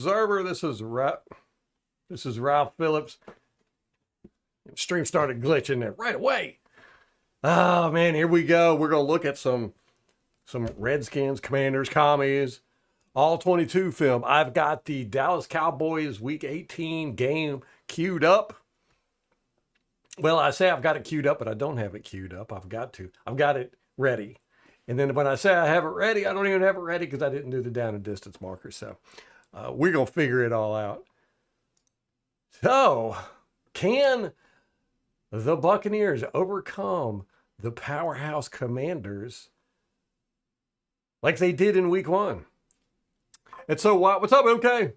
Observer, this is Ralph Phillips. Stream started glitching there right away. Oh man, here we go. We're gonna look at some Redskins, Commanders, Commies, all 22 film. I've got the Dallas Cowboys Week 18 game queued up. Well, I say I've got it queued up, but I don't have it queued up. I've got it ready. And then when I say I have it ready, I don't even have it ready because I didn't do the down and distance marker. So we're going to figure it all out. So, can the Buccaneers overcome the powerhouse Commanders like they did in week 1? And so what's up, MK?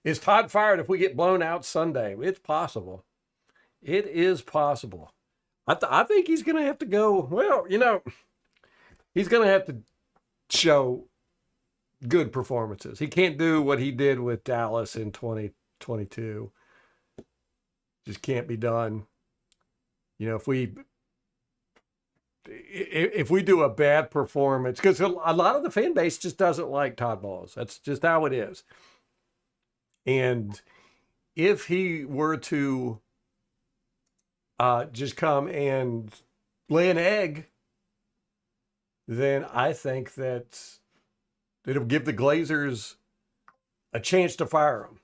Is Todd fired if we get blown out Sunday? It's possible. It is possible. I think he's going to have to go, well, he's going to have to show good performances. He can't do what he did with Dallas in 2022. Just can't be done. If we do a bad performance, because a lot of the fan base just doesn't like Todd Bowles. That's just how it is. And if he were to just come and lay an egg, then I think that it'll give the Glazers a chance to fire him.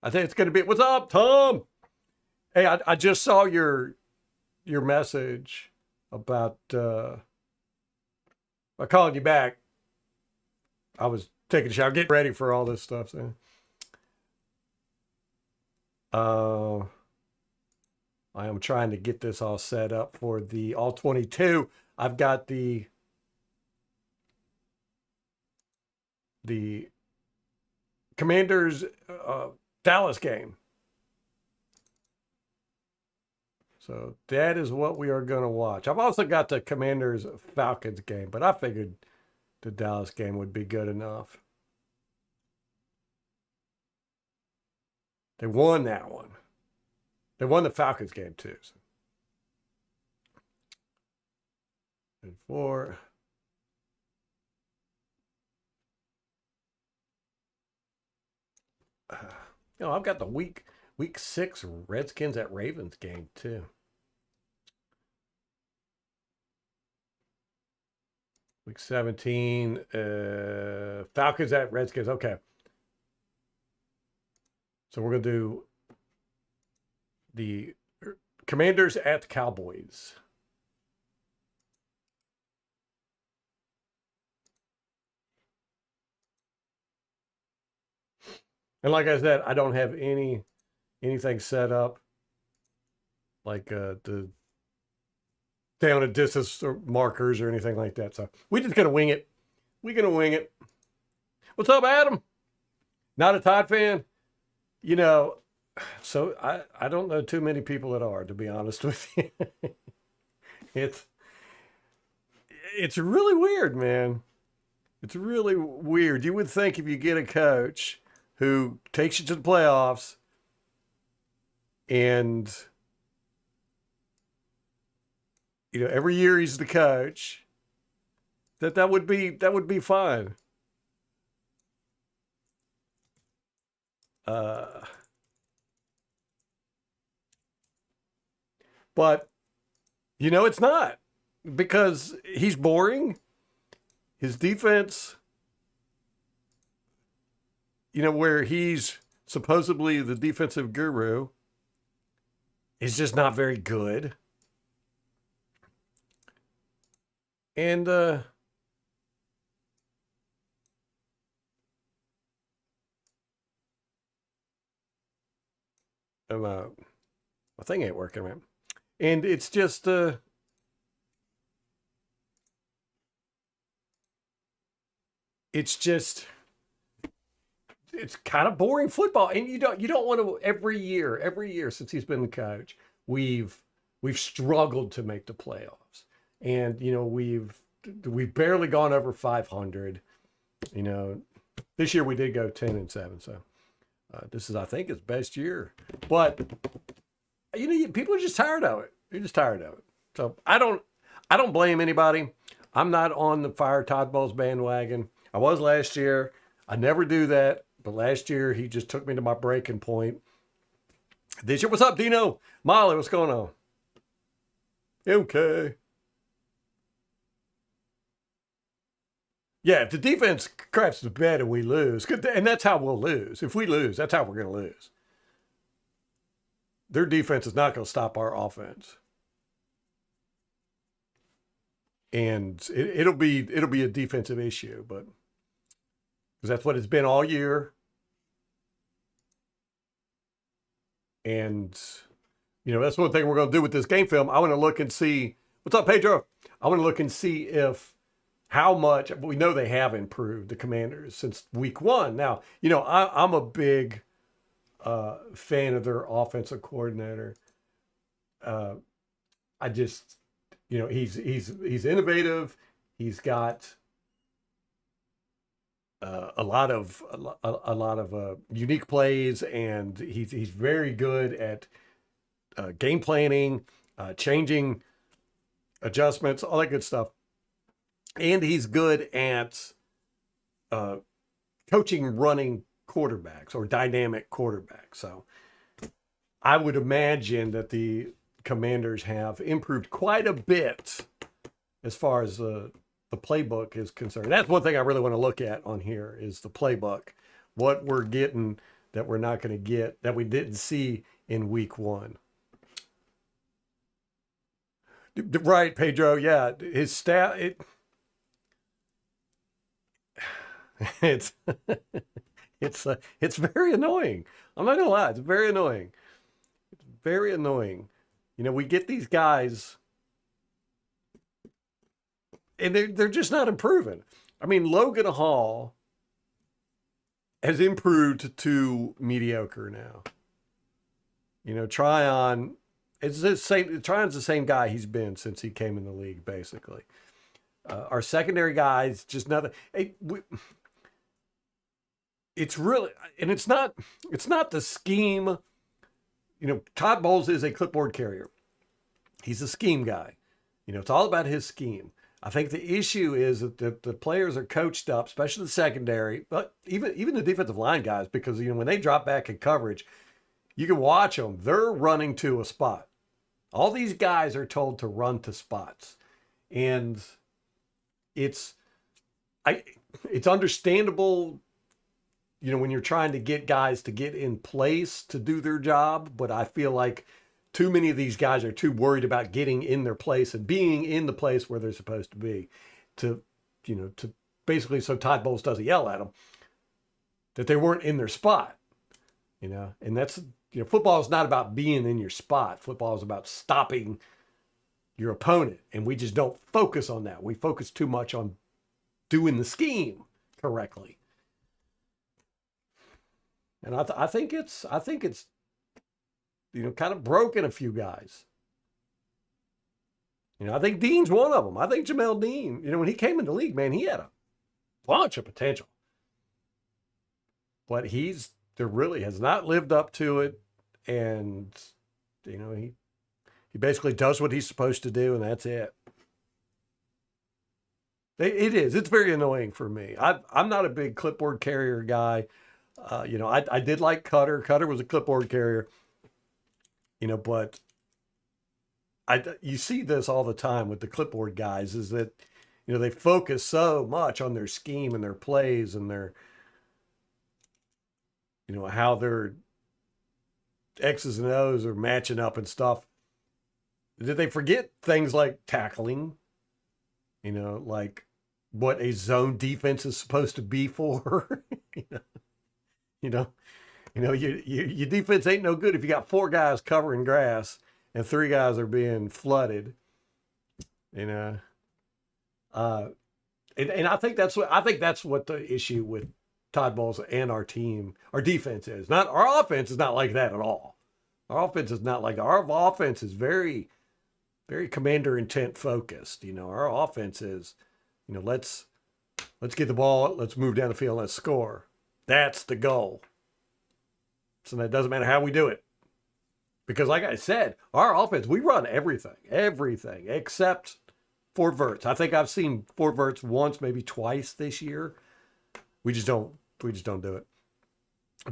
I think it's going to be, what's up, Tom? Hey, I just saw your message about, I called you back. I was taking a shower, getting ready for all this stuff. So. I am trying to get this all set up for the all 22. I've got the Commanders Dallas game. So that is what we are going to watch. I've also got the Commanders Falcons game, but I figured the Dallas game would be good enough. They won that one. They won the Falcons game too. So. And 4. I've got the week 6 Redskins at Ravens game too. Week 17 Falcons at Redskins. Okay. So we're going to do the Commanders at the Cowboys. And like I said, I don't have anything set up like the down and distance or markers or anything like that. So we're just going to wing it. We're going to wing it. What's up, Adam? Not a Todd fan? So I don't know too many people that are, to be honest with you. It's really weird, man. It's really weird. You would think if you get a coach who takes you to the playoffs and every year he's the coach, that would be fine. But it's not, because he's boring. His defense, where he's supposedly the defensive guru, is just not very good. And my thing ain't working, man. And it's just it's kind of boring football. And you don't want to, every year since he's been the coach, we've struggled to make the playoffs. And we've barely gone over 500. This year we did go 10-7, so this is, I think, his best year. But people are just tired of it. They're just tired of it. So I don't blame anybody. I'm not on the fire Todd Bowles bandwagon. I was last year. I never do that, but last year he just took me to my breaking point. This year, what's up, Dino? Molly, what's going on? Okay. Yeah, if the defense craps the bed and we lose, and that's how we'll lose. If we lose, that's how we're going to lose. Their defense is not going to stop our offense, and it'll be a defensive issue, but because that's what it's been all year. And that's one thing we're going to do with this game film. I want to look and see what's up, Pedro. I want to look and see if how much we know they have improved the Commanders since week one. Now, I'm a big fan of their offensive coordinator. I just, he's innovative. He's got a lot of unique plays, and he's very good at game planning, changing adjustments, all that good stuff. And he's good at coaching running quarterbacks or dynamic quarterbacks. So I would imagine that the Commanders have improved quite a bit as far as the playbook is concerned. That's one thing I really want to look at on here is the playbook. What we're getting that we're not going to get, that we didn't see in week one. Right, Pedro. Yeah, his staff. It's it's very annoying. I'm not gonna lie. It's very annoying. It's very annoying. We get these guys, and they're just not improving. I mean, Logan Hall has improved to mediocre now. Tryon, it's the same. Tryon's the same guy he's been since he came in the league, basically. Our secondary guys, just nothing. It's really, and it's not the scheme. Todd Bowles is a clipboard carrier. He's a scheme guy. It's all about his scheme. I think the issue is that the players are coached up, especially the secondary, but even the defensive line guys, because when they drop back in coverage, you can watch them. They're running to a spot. All these guys are told to run to spots, and it's understandable. When you're trying to get guys to get in place to do their job, but I feel like too many of these guys are too worried about getting in their place and being in the place where they're supposed to be to basically so Todd Bowles doesn't yell at them that they weren't in their spot, and that's, football is not about being in your spot. Football is about stopping your opponent. And we just don't focus on that. We focus too much on doing the scheme correctly. And I think it's kind of broken a few guys. I think Dean's one of them. I think Jamel Dean, when he came in the league, man, he had a bunch of potential. But there really has not lived up to it. And, he basically does what he's supposed to do, and that's it. It is. It's very annoying for me. I'm not a big clipboard carrier guy. I did like Cutter. Cutter was a clipboard carrier. But you see this all the time with the clipboard guys is that, they focus so much on their scheme and their plays and their, how their X's and O's are matching up and stuff. Did they forget things like tackling? Like what a zone defense is supposed to be for? Your defense ain't no good if you got 4 guys covering grass and 3 guys are being flooded. And I think that's what the issue with Todd Bowles and our defense is. Not our offense is not like that at all. Our offense is not like our offense is very, very commander intent focused. Our offense is, let's get the ball, let's move down the field, let's score. That's the goal. So that doesn't matter how we do it. Because like I said, our offense, we run everything except Fort Verts. I think I've seen Fort Verts once, maybe twice this year. We just don't do it.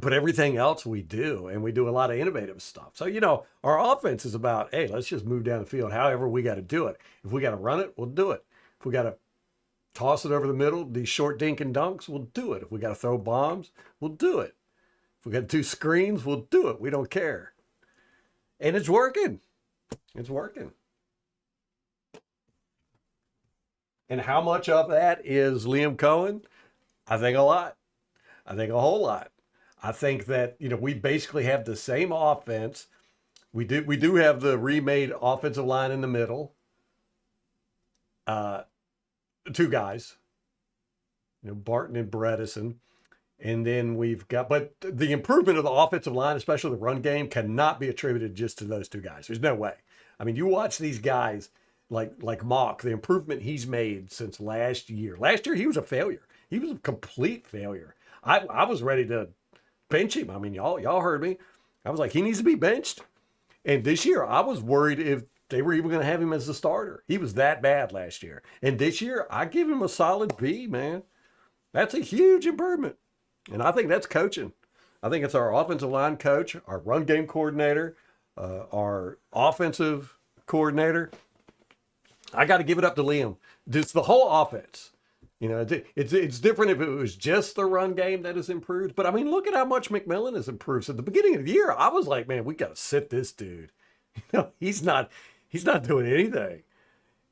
But everything else we do, and we do a lot of innovative stuff. So, you know, our offense is about, hey, let's just move down the field however we got to do it. If we got to run it, we'll do it. If we got to toss it over the middle, these short dink and dunks, we'll do it. If we got to throw bombs, we'll do it. If we got to do screens, we'll do it. We don't care. And it's working. It's working. And how much of that is Liam Cohen? I think a lot. I think a whole lot. I think that, you know, we basically have the same offense. We do have the remade offensive line in the middle. Two guys, you know, Barton and Bredesen. And then we've got, but the improvement of the offensive line, especially the run game, cannot be attributed just to those two guys. There's no way. I mean, you watch these guys like Mock, the improvement he's made since last year. Last year, he was a failure. He was a complete failure. I was ready to bench him. I mean, y'all heard me. I was like, he needs to be benched. And this year, I was worried if they were even going to have him as the starter. He was that bad last year. And this year, I give him a solid B, man. That's a huge improvement. And I think that's coaching. I think it's our offensive line coach, our run game coordinator, our offensive coordinator. I got to give it up to Liam. It's the whole offense. You know, it's different if it was just the run game that has improved. But I mean, look at how much McMillan has improved. So at the beginning of the year, I was like, man, we got to sit this dude. You know, he's not doing anything.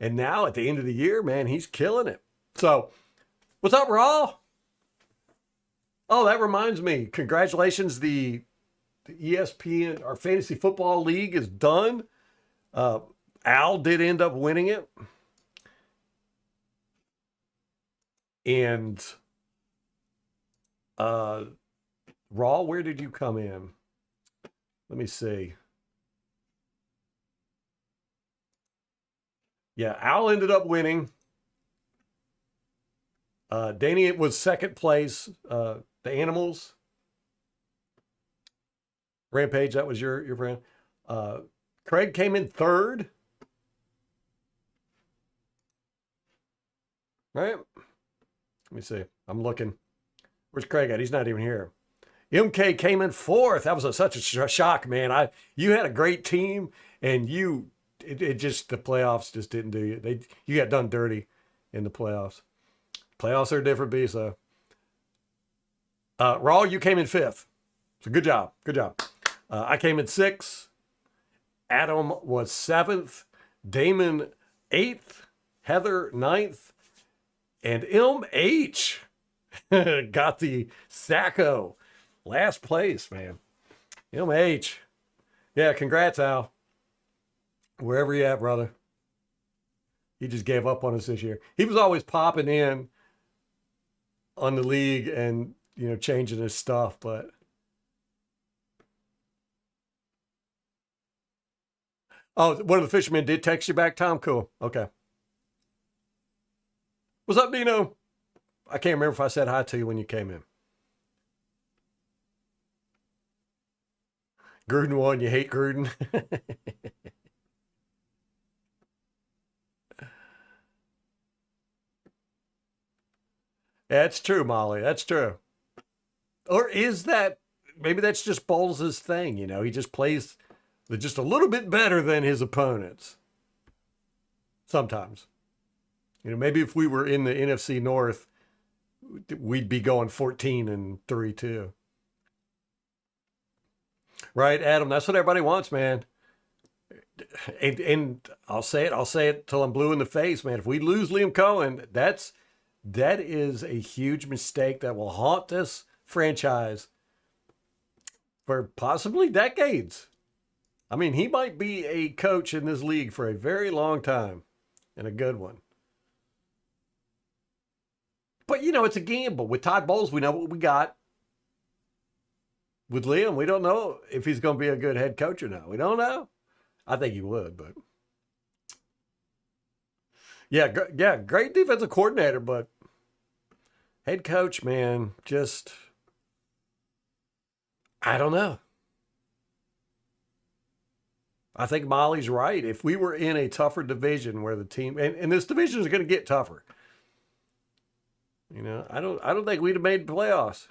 And now at the end of the year, man, he's killing it. So what's up, Raw? Oh, that reminds me. Congratulations. The ESPN, our fantasy football league is done. Al did end up winning it. And Raw, where did you come in? Let me see. Yeah, Al ended up winning. Danny was second place. The Animals. Rampage, that was your friend. Craig came in third. Right? Let me see. I'm looking. Where's Craig at? He's not even here. MK came in fourth. That was such a shock, man. You had a great team, and it just, the playoffs just didn't do you. You got done dirty in the playoffs. Playoffs are a different beast, though. Raw, you came in fifth. So good job. Good job. I came in sixth. Adam was seventh. Damon eighth. Heather ninth. And MH got the Sacco. Last place, man. MH. Yeah, congrats, Al. Wherever you at, brother. He just gave up on us this year. He was always popping in on the league and, you know, changing his stuff, but oh, one of the fishermen did text you back, Tom. Cool. Okay. What's up, Dino? I can't remember if I said hi to you when you came in. Gruden won. You hate Gruden. That's true, Molly. That's true. Or is that, maybe that's just Bowles' thing, you know? He just plays just a little bit better than his opponents. Sometimes. You know, maybe if we were in the NFC North, we'd be going 14-3 too. Right, Adam? That's what everybody wants, man. And I'll say it till I'm blue in the face, man. If we lose Liam Cohen, that is a huge mistake that will haunt this franchise for possibly decades. I mean, he might be a coach in this league for a very long time, and a good one. But, you know, it's a gamble. With Todd Bowles, we know what we got. With Liam, we don't know if he's going to be a good head coach or not. We don't know. I think he would, but yeah, great defensive coordinator, but head coach, man, just, I don't know. I think Molly's right. If we were in a tougher division where the team, and this division is going to get tougher. I don't think we'd have made the playoffs.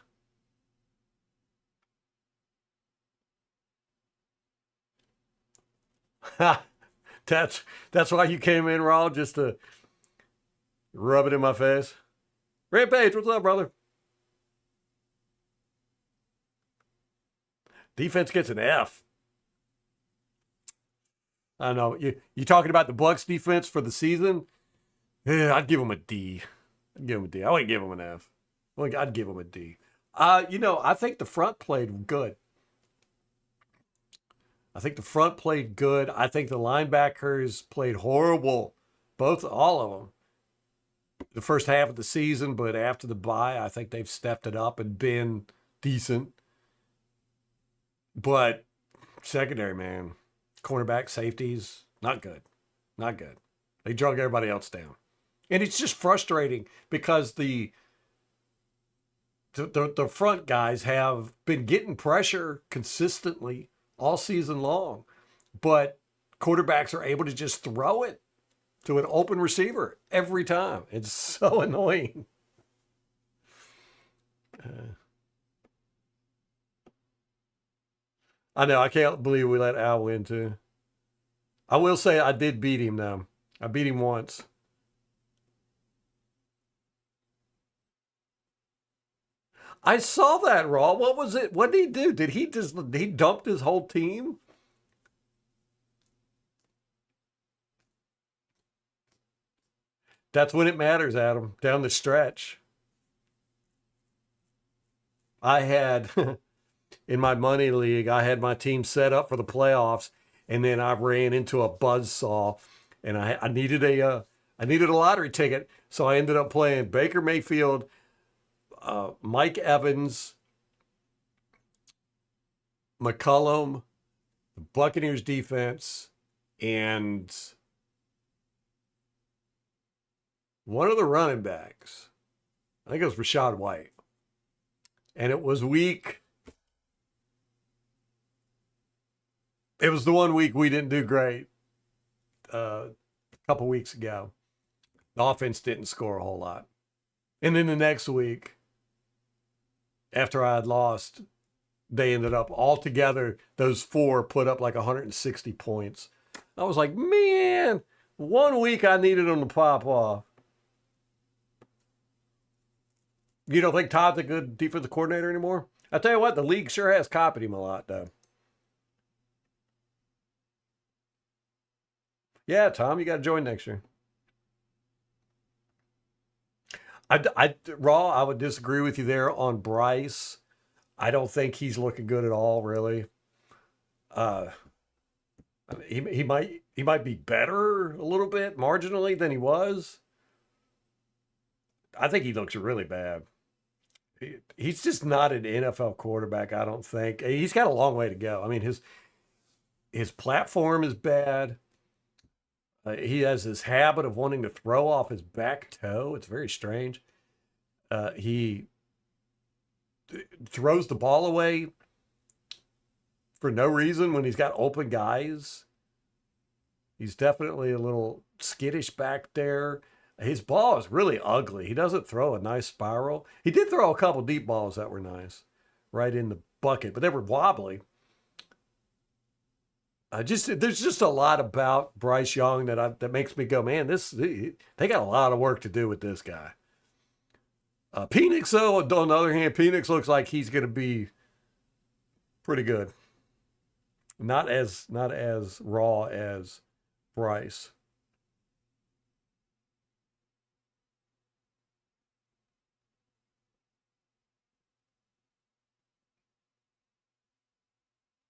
that's that's why you came in raw, just to rub it in my face. Rampage, what's up, brother? Defense gets an F. I know you talking about the Bucs defense for the season. Yeah, I'd give them a D. I'd give them a D. I wouldn't give them an F. I'd give them a D. I think the front played good. I think the front played good. I think the linebackers played horrible, all of them, the first half of the season. But after the bye, I think they've stepped it up and been decent. But secondary, man, cornerback, safeties, not good, not good. They drug everybody else down, and it's just frustrating because the front guys have been getting pressure consistently all season long, but quarterbacks are able to just throw it to an open receiver every time. It's so annoying. I know. I can't believe we let Al win too. I will say I did beat him though. I beat him once. I saw that, Raw. What was it? What did he do? He dumped his whole team? That's when it matters, Adam. Down the stretch. I had in my money league, I had my team set up for the playoffs, and then I ran into a buzzsaw, and I needed a lottery ticket, so I ended up playing Baker Mayfield, Mike Evans, McCullum, the Buccaneers defense, and one of the running backs. I think it was Rashad White. And it was week. It was the one week we didn't do great a couple weeks ago. The offense didn't score a whole lot. And then the next week, after I had lost, they ended up all together, those four put up like 160 points. I was like, man, one week I needed them to pop off. You don't think Todd's a good defensive coordinator anymore? I tell you what, the league sure has copied him a lot, though. Yeah, Tom, you got to join next year. Raw, I would disagree with you there on Bryce. I don't think he's looking good at all, really. Uh, he might be better a little bit marginally than he was. I think he looks really bad. He's just not an NFL quarterback, I don't think. He's got a long way to go. I mean, his platform is bad. He has this habit of wanting to throw off his back toe. It's very strange. He throws the ball away for no reason when he's got open guys. He's definitely a little skittish back there. His ball is really ugly. He doesn't throw a nice spiral. He did throw a couple deep balls that were nice, right in the bucket, but they were wobbly. There's just a lot about Bryce Young that makes me go, man, they got a lot of work to do with this guy. Penix, though, on the other hand, Penix looks like he's going to be pretty good. Not as raw as Bryce.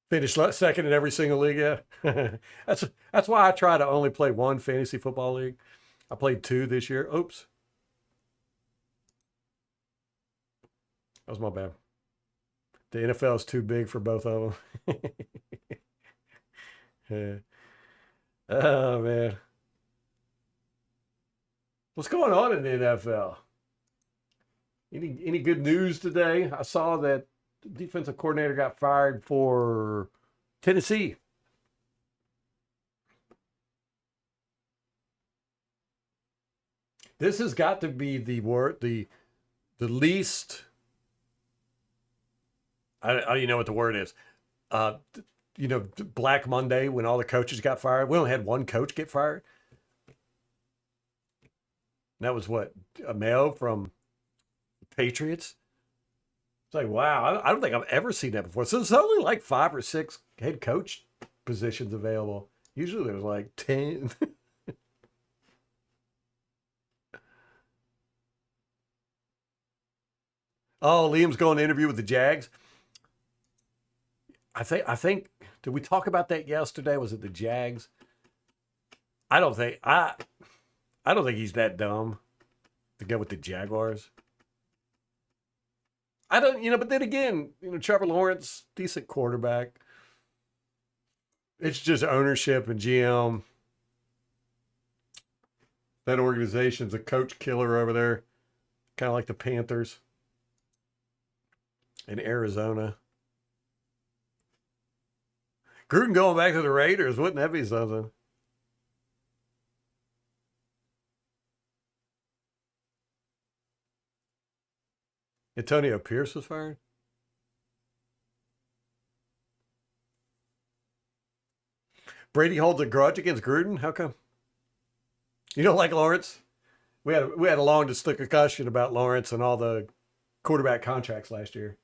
Finished second in every single league. Yeah, that's why I try to only play one fantasy football league. I played two this year. Oops, that was my bad. The NFL is too big for both of them. Yeah. Oh man, what's going on in the NFL? Any good news today? I saw that the defensive coordinator got fired for Tennessee. This has got to be the the least, I don't even know what the word is. Uh, Black Monday when all the coaches got fired. We only had one coach get fired. And that was what, a Mayo from the Patriots. It's like, wow, I don't think I've ever seen that before. So there's only like 5 or 6 head coach positions available. Usually there's like 10. Oh, Liam's going to interview with the Jags. I think did we talk about that yesterday? Was it the Jags? I don't think I don't think he's that dumb to go with the Jaguars. I don't, but then again, Trevor Lawrence, decent quarterback. It's just ownership and GM. That organization's a coach killer over there, kind of like the Panthers in Arizona. Gruden going back to the Raiders, wouldn't that be something? Antonio Pierce was fired. Brady holds a grudge against Gruden. How come? You don't like Lawrence? We had a long discussion about Lawrence and all the quarterback contracts last year.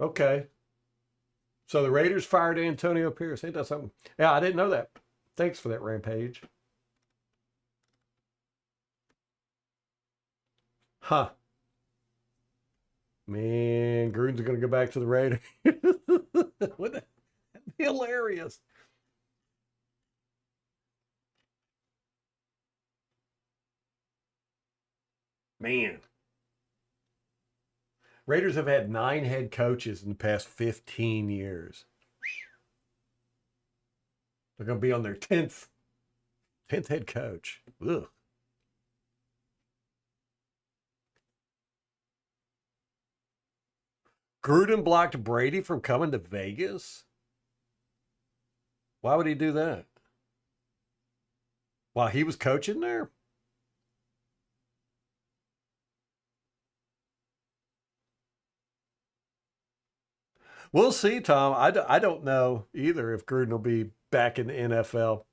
Okay. So the Raiders fired Antonio Pierce. Ain't that something? Yeah, I didn't know that. Thanks for that, Rampage. Huh. Man, Gruden's going to go back to the Raiders. What the, hilarious. Man. Raiders have had 9 head coaches in the past 15 years. They're going to be on their 10th head coach. Ugh. Gruden blocked Brady from coming to Vegas? Why would he do that? While he was coaching there? We'll see, Tom. I don't know either if Gruden will be back in the NFL.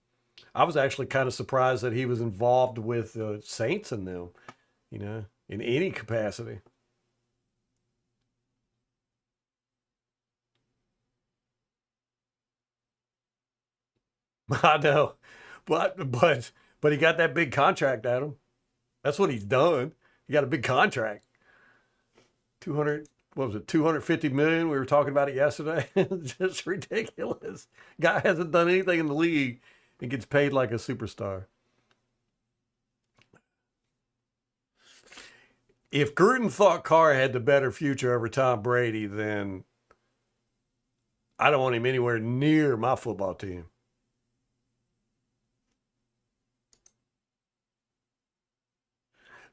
I was actually kind of surprised that he was involved with the Saints and them, in any capacity. I know, but he got that big contract, Adam. That's what he's done. He got a big contract. 200, what was it? 250 million. We were talking about it yesterday. It's just ridiculous. Guy hasn't done anything in the league and gets paid like a superstar. If Gruden thought Carr had the better future over Tom Brady, then I don't want him anywhere near my football team.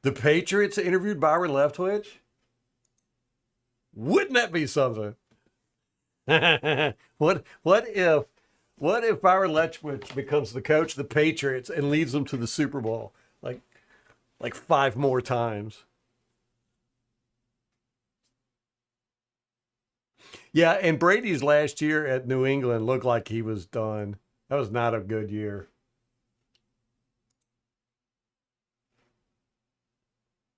The Patriots interviewed Byron Leftwich. Wouldn't that be something? what if Byron Leftwich becomes the coach of the Patriots and leads them to the Super Bowl like 5 more times? Yeah, and Brady's last year at New England looked like he was done. That was not a good year.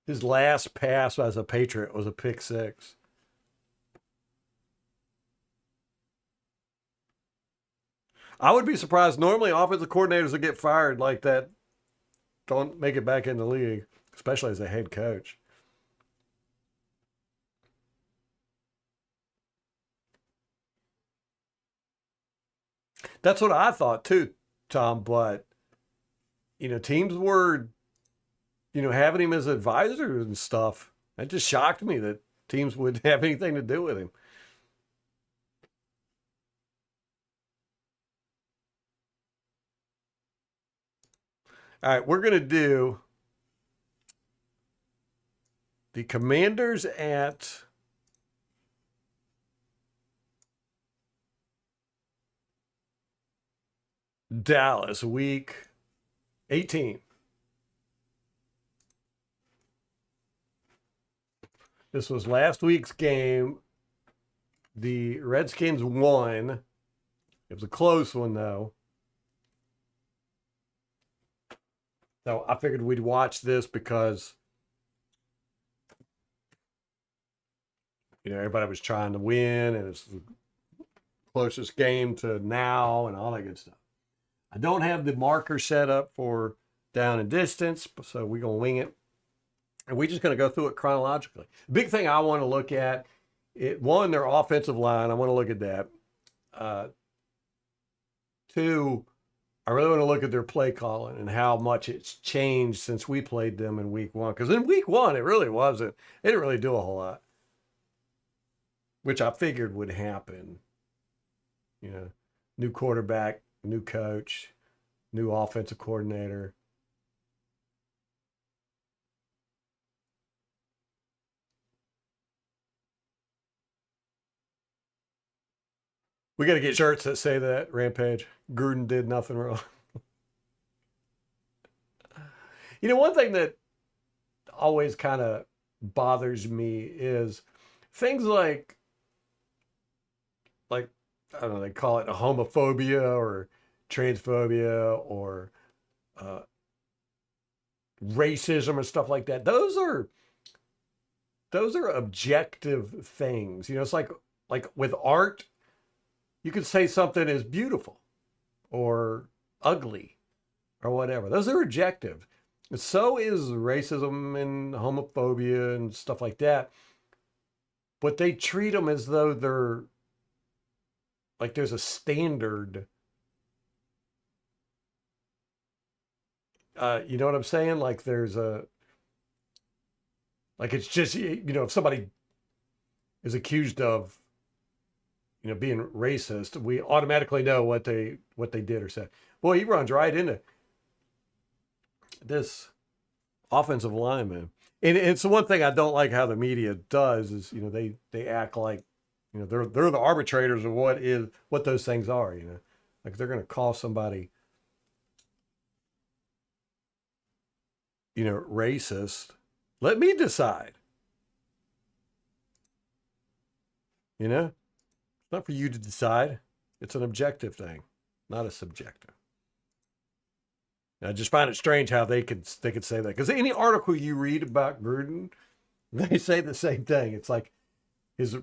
His last pass as a Patriot was a pick six. I would be surprised. Normally, offensive coordinators that get fired like that don't make it back in the league, especially as a head coach. That's what I thought too, Tom. But teams were having him as advisor and stuff. That just shocked me that teams would have anything to do with him. All right, we're gonna do the Commanders at Dallas, week 18. This was last week's game. The Redskins won. It was a close one, though. So I figured we'd watch this because, everybody was trying to win and it's the closest game to now and all that good stuff. I don't have the marker set up for down and distance, so we're going to wing it. And we're just going to go through it chronologically. The big thing I want to look at, one, their offensive line. I want to look at that. Two, I really want to look at their play calling and how much it's changed since we played them in week one. Because in week one, it really wasn't. They didn't really do a whole lot, which I figured would happen. New quarterback, new coach, new offensive coordinator. We got to get shirts that say that, Rampage. Gruden did nothing wrong. One thing that always kind of bothers me is things like I don't know, they call it homophobia or transphobia or racism and stuff like that. Those are objective things. It's like with art, you could say something is beautiful or ugly or whatever. Those are objective. So is racism and homophobia and stuff like that. But they treat them as though they're like there's a standard. You know what I'm saying? Like it's just, if somebody is accused of, being racist, we automatically know what they did or said. Boy, he runs right into this offensive lineman. And it's the one thing I don't like how the media does is, they act like, they're the arbitrators of what those things are, like they're going to call somebody, racist. Let me decide. It's not for you to decide. It's an objective thing, not a subjective. I just find it strange how they could say that, because any article you read about Gruden, they say the same thing. It's like his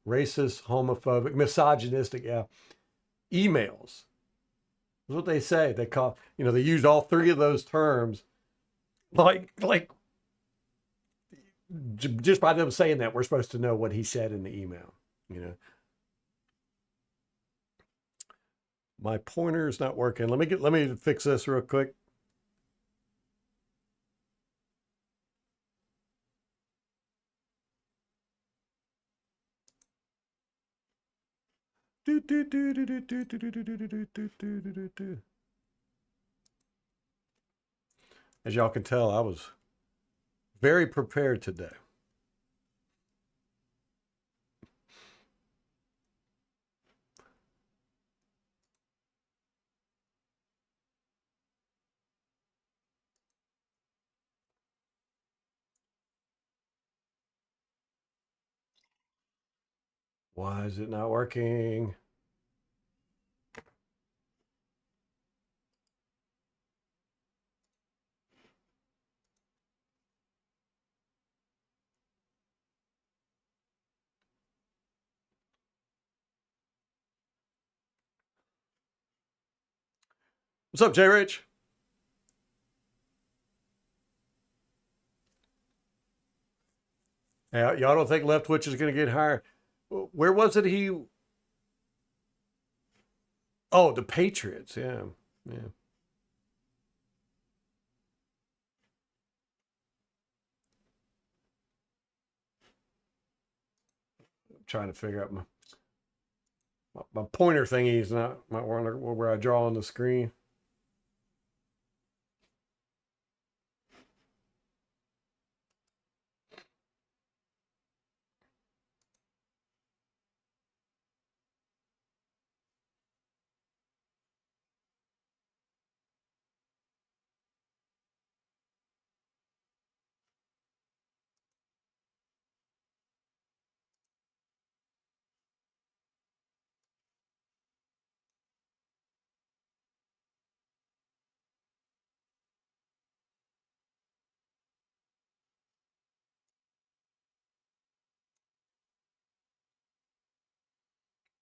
racist, homophobic, misogynistic emails. That's what they say. They call, they used all three of those terms, like just by them saying that, we're supposed to know what he said in the email. My pointer is not working. Let me fix this real quick. As y'all can tell, I was very prepared today. Why is it not working? What's up, Jay Rich? Y'all don't think Leftwich is going to get hired? Where was it he... Oh, the Patriots. Yeah. Yeah. I'm trying to figure out my pointer thingy is not where I draw on the screen.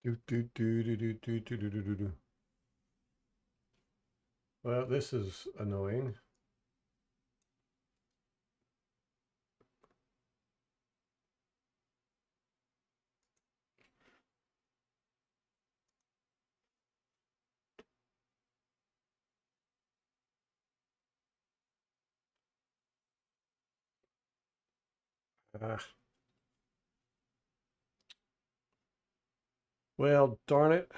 Do, do, do, do, do, do, do, do, do, do. Well, this is annoying. Ah, well, darn it.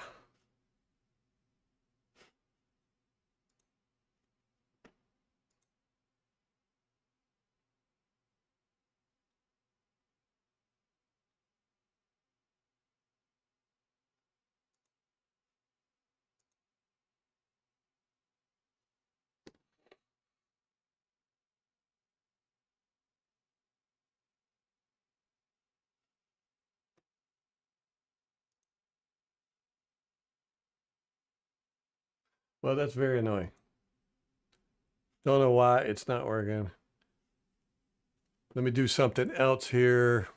Well, that's very annoying. Don't know why it's not working. Let me do something else here.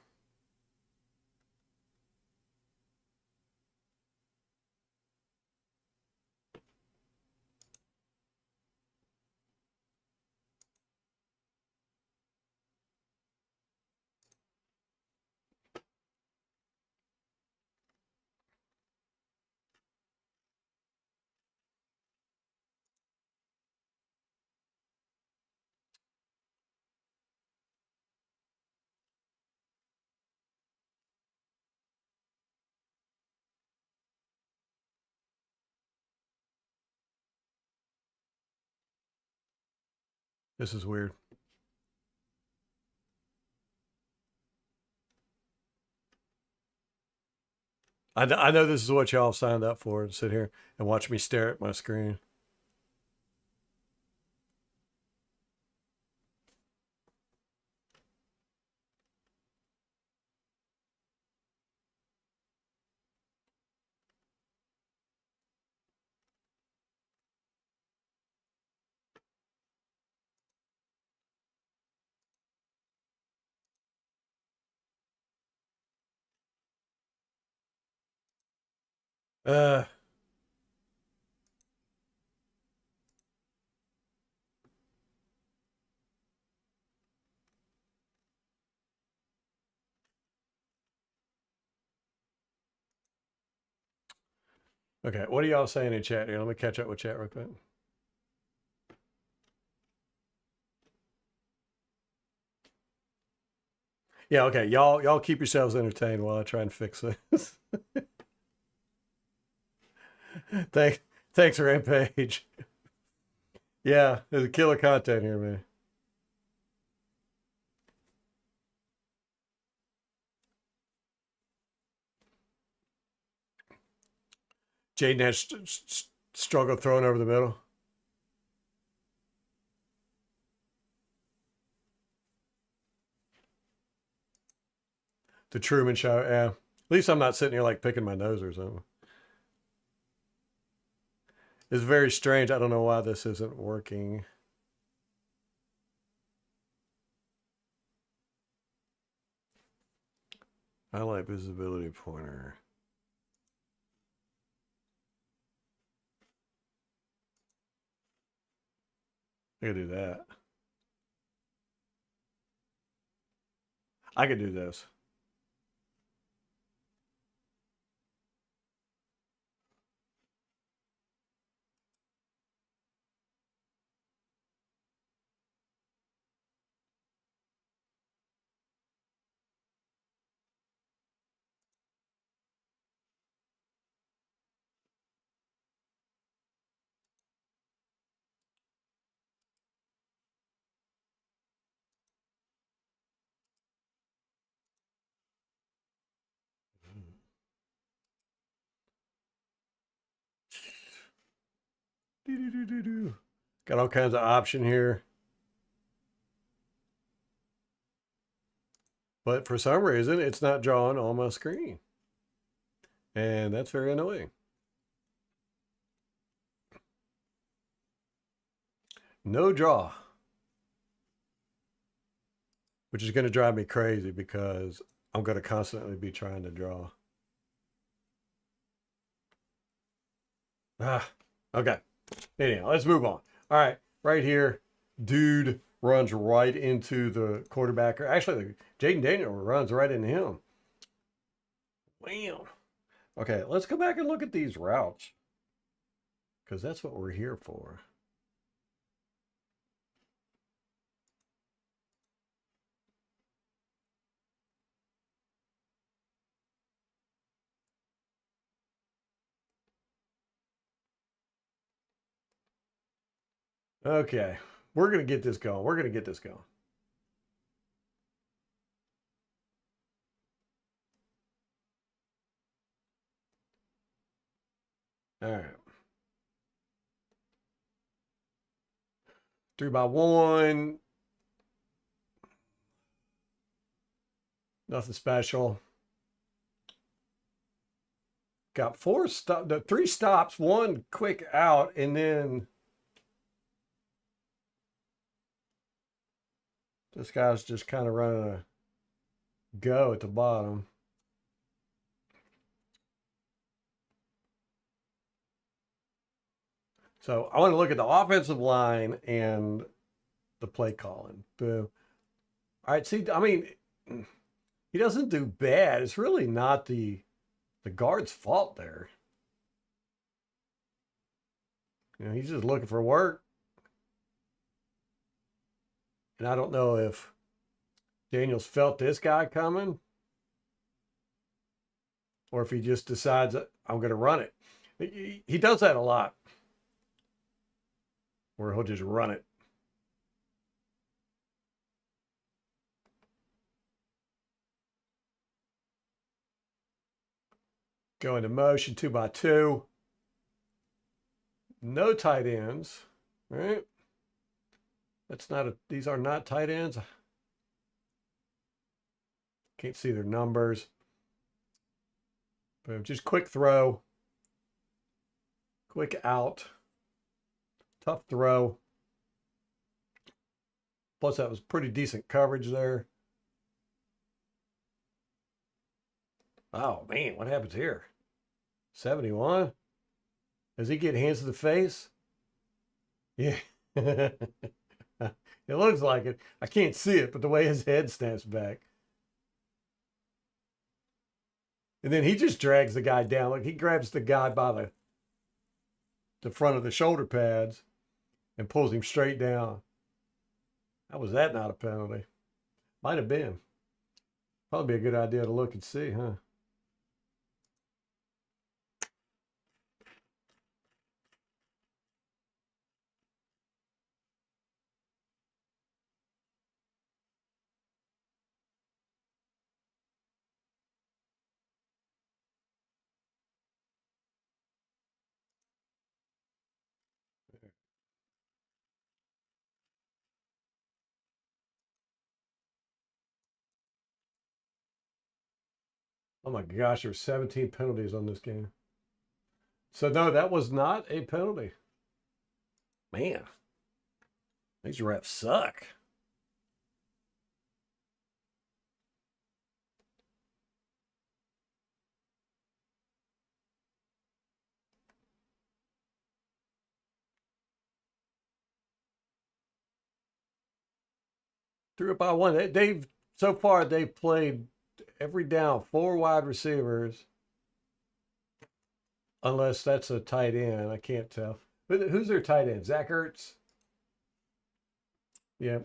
This is weird. I know this is what y'all signed up for, to sit here and watch me stare at my screen. Uh, okay, what are y'all saying in chat here? Let me catch up with chat real quick. Yeah, okay. Y'all keep yourselves entertained while I try and fix this. Thanks, thanks, Rampage. Yeah, there's a killer content here, man. Jaden has struggle throwing over the middle. The Truman Show. Yeah. At least I'm not sitting here like picking my nose or something. It's very strange. I don't know why this isn't working. Highlight visibility pointer. I could do that. I could do this. Got all kinds of option here. But for some reason, it's not drawing on my screen. And that's very annoying. No draw. Which is going to drive me crazy because I'm going to constantly be trying to draw. Okay. Anyhow, let's move on. All right, right here, dude runs right into the quarterback. Or actually, Jaden Daniel runs right into him. Wham. Okay, let's go back and look at these routes because that's what we're here for. Okay, we're going to get this going. We're going to get this going. All right. 3-by-1. Nothing special. Got the 3 stops, 1 quick out, and then this guy's just kind of running a go at the bottom. So I want to look at the offensive line and the play calling. Boom. All right. See, I mean, he doesn't do bad. It's really not the guard's fault there. You know, he's just looking for work. And I don't know if Daniels felt this guy coming or if he just decides I'm going to run it. He does that a lot where he'll just run it. Go into motion 2-by-2. No tight ends, right? These are not tight ends. Can't see their numbers. But just quick throw. Quick out. Tough throw. Plus, that was pretty decent coverage there. Oh, man, what happens here? 71? Does he get hands to the face? Yeah. It looks like it. I can't see it, but the way his head snaps back. And then he just drags the guy down. Like he grabs the guy by the front of the shoulder pads and pulls him straight down. How was that not a penalty? Might have been. Probably be a good idea to look and see, huh? Oh my gosh, there's 17 penalties on this game. So no, that was not a penalty. Man, these refs suck. Threw it by 1. They've so far they've played every down 4 wide receivers, unless that's a tight end. I can't tell. Who's their tight end? Zach Ertz. Yeah,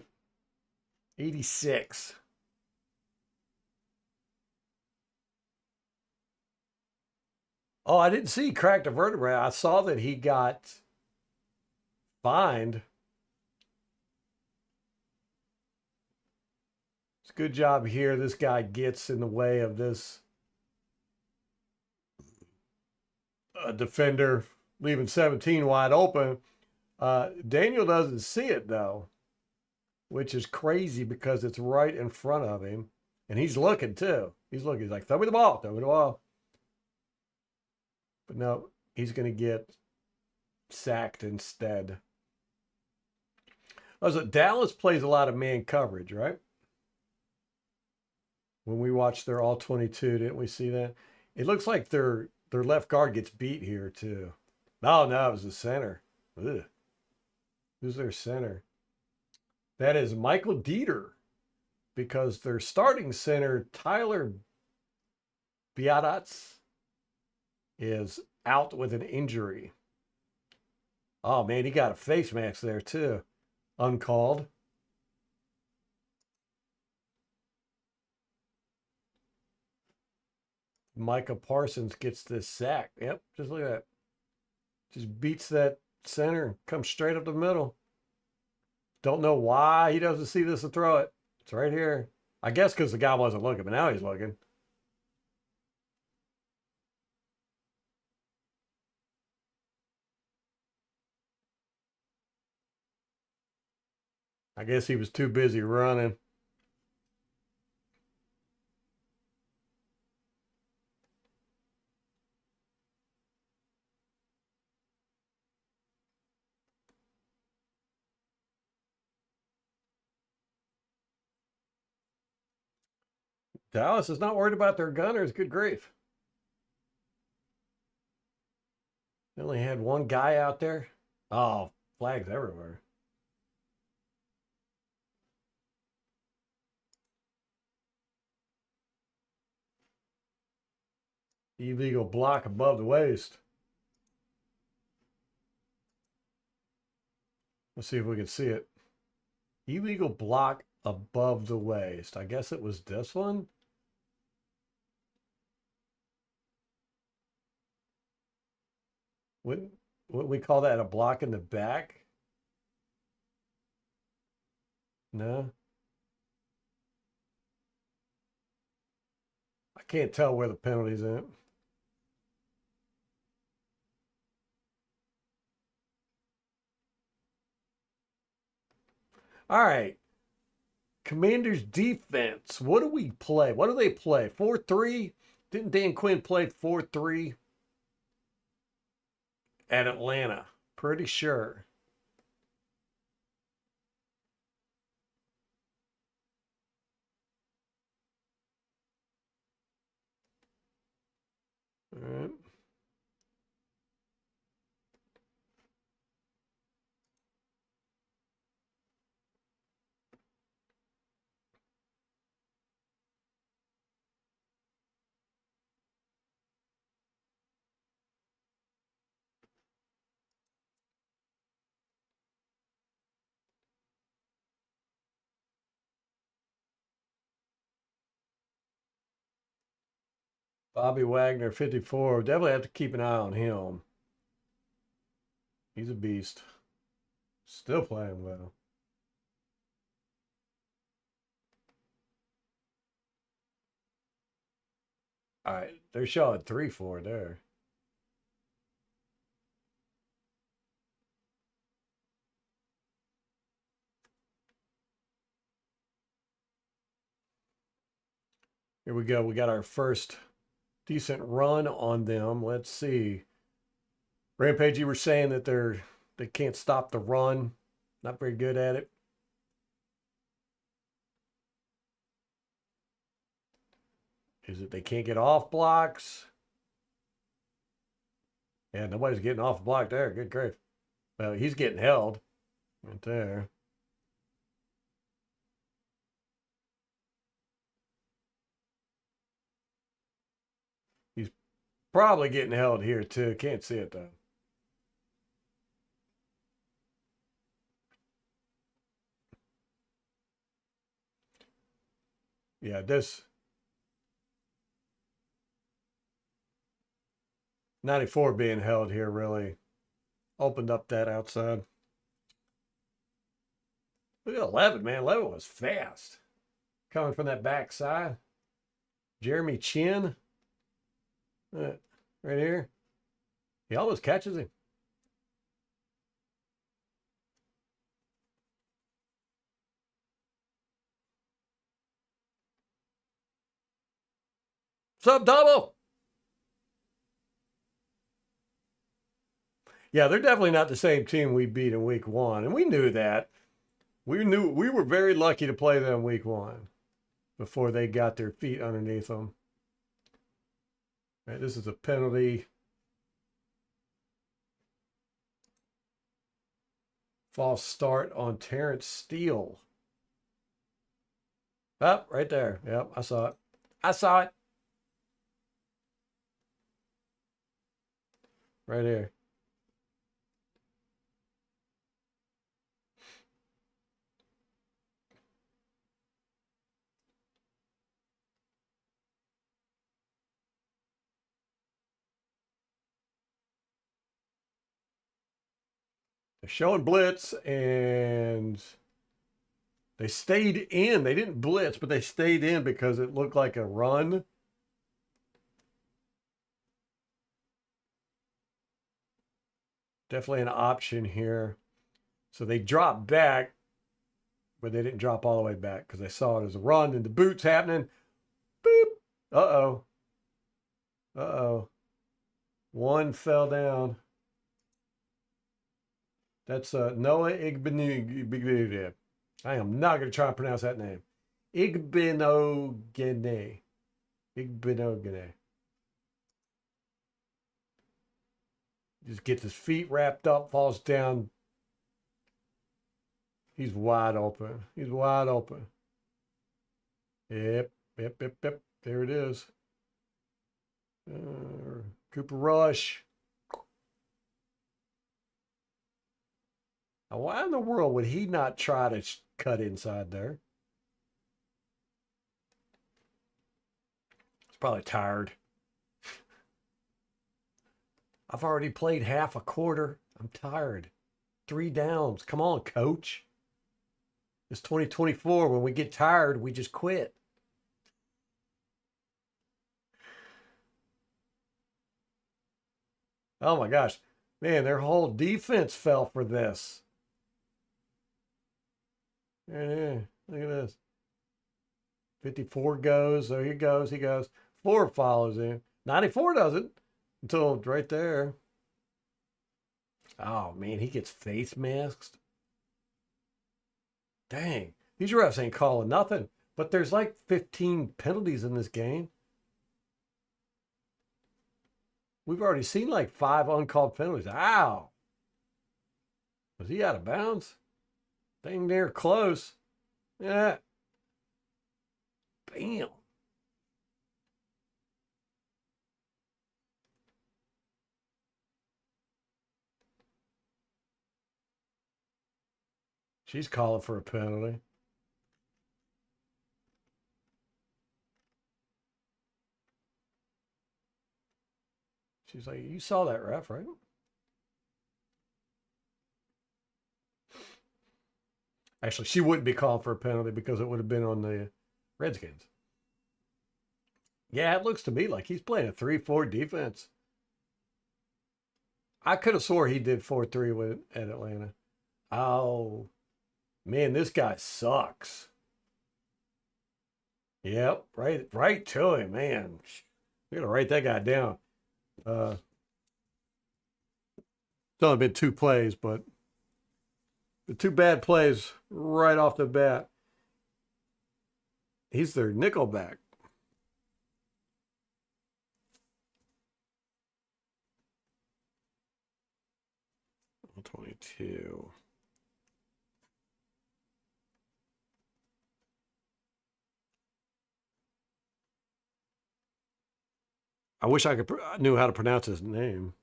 86. Oh, I didn't see he cracked a vertebrae. I saw that he got fined. It's a good job here. This guy gets in the way of this defender, leaving 17 wide open. Daniel doesn't see it though, which is crazy because it's right in front of him. And he's looking too. He's looking. He's like, throw me the ball, throw me the ball. But no, he's going to get sacked instead. Also, Dallas plays a lot of man coverage, right? When we watched their all 22, didn't we see that? It looks like their left guard gets beat here too. No, it was the center. Ugh. Who's their center? That is Michael Dieter, because their starting center, Tyler Biadasz, is out with an injury. Oh man, he got a face mask there too. Uncalled. Micah Parsons gets this sack. Yep, just look at that. Just beats that center and comes straight up the middle. Don't know why he doesn't see this to throw it. It's right here. I guess because the guy wasn't looking, but now he's looking. I guess he was too busy running. Dallas is not worried about their gunners. Good grief. They only had one guy out there. Oh, flags everywhere. Illegal block above the waist. Let's see if we can see it. Illegal block above the waist. I guess it was this one. Wouldn't we call that a block in the back? No. I can't tell where the penalty's at. All right. Commanders defense. What do we play? What do they play? 4-3? Didn't Dan Quinn play 4-3 at Atlanta? Pretty sure. All right. Bobby Wagner, 54. Definitely have to keep an eye on him. He's a beast. Still playing well. All right. They're showing 3-4 there. Here we go. We got our first decent run on them. Let's see. Rampage, you were saying that they can't stop the run. Not very good at it. Is it they can't get off blocks? Yeah, nobody's getting off block there. Good grief. Well, he's getting held right there. He's probably getting held here too. Can't see it though. Yeah, this 94 being held here really opened up that outside. Look at 11, man. 11 was fast. Coming from that backside. Jeremy Chin. Right here. He almost catches him. Sub double. Yeah, they're definitely not the same team we beat in week one. And we knew that. We knew we were very lucky to play them week one before they got their feet underneath them. Right, this is a penalty. False start on Terrence Steele. Up, right there. Yep, I saw it. I saw it. Right here. They're showing blitz, and they stayed in. They didn't blitz, but they stayed in because it looked like a run. Definitely an option here. So they dropped back, but they didn't drop all the way back because they saw it as a run, and the boot's happening. Boop. Uh-oh. Uh-oh. One fell down. That's Noah Igbinoghene. I am not going to try and pronounce that name. Igbinoghene. Igbinoghene. Just gets his feet wrapped up, falls down. He's wide open. He's wide open. Yep. There it is. Cooper Rush. Now, why in the world would he not try to cut inside there? He's probably tired. I've already played half a quarter. I'm tired. 3 downs. Come on, coach. It's 2024. When we get tired, we just quit. Oh my gosh. Man, their whole defense fell for this. Yeah, look at this. 54 goes. There he goes. He goes. 4 follows him. 94 doesn't until right there. Oh, man, he gets face masked. Dang. These refs ain't calling nothing. But there's like 15 penalties in this game. We've already seen like 5 uncalled penalties. Ow. Was he out of bounds? Dang near close. Yeah. Bam. She's calling for a penalty. She's like, you saw that ref, right? Actually, she wouldn't be calling for a penalty because it would have been on the Redskins. Yeah, it looks to me like he's playing a 3-4 defense. I could have swore he did 4-3 at Atlanta. Oh, man, this guy sucks. Yep, right to him, man. We're gonna write that guy down. It's only been 2 plays, but the 2 bad plays right off the bat. He's their nickelback. Oh, 22. I wish I knew how to pronounce his name.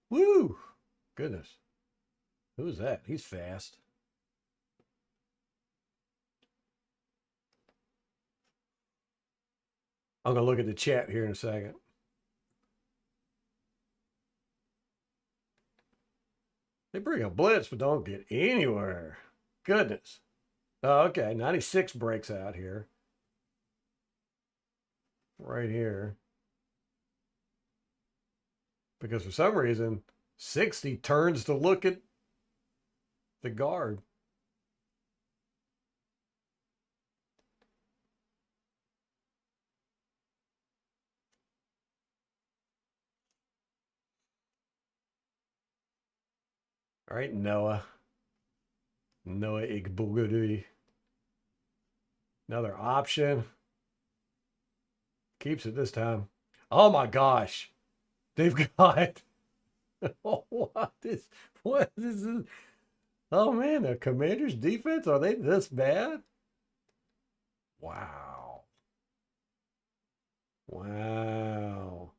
Woo! Goodness. Who is that? He's fast. I'm going to look at the chat here in a second. They bring a blitz, but don't get anywhere. Goodness. Oh, okay. 96 breaks out here. Right here. Because for some reason, 60 turns to look at the guard. All right, Noah. Noah Igbinoghene. Another option. Keeps it this time. Oh my gosh. They've got what is this? Oh man, the Commanders defense, are they this bad? Wow. Wow.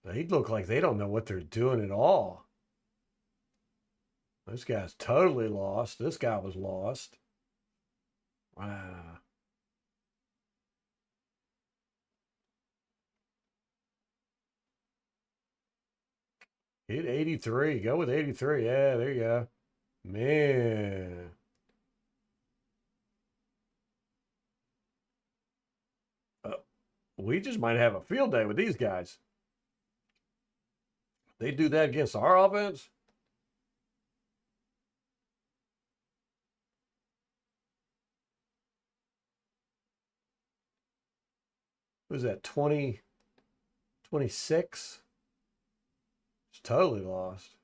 They look like they don't know what they're doing at all. This guy's totally lost. This guy was lost. Wow. Hit 83. Go with 83. Yeah, there you go. Man. Uh, we just might have a field day with these guys. They do that against our offense. Was that 20, 26? It's totally lost.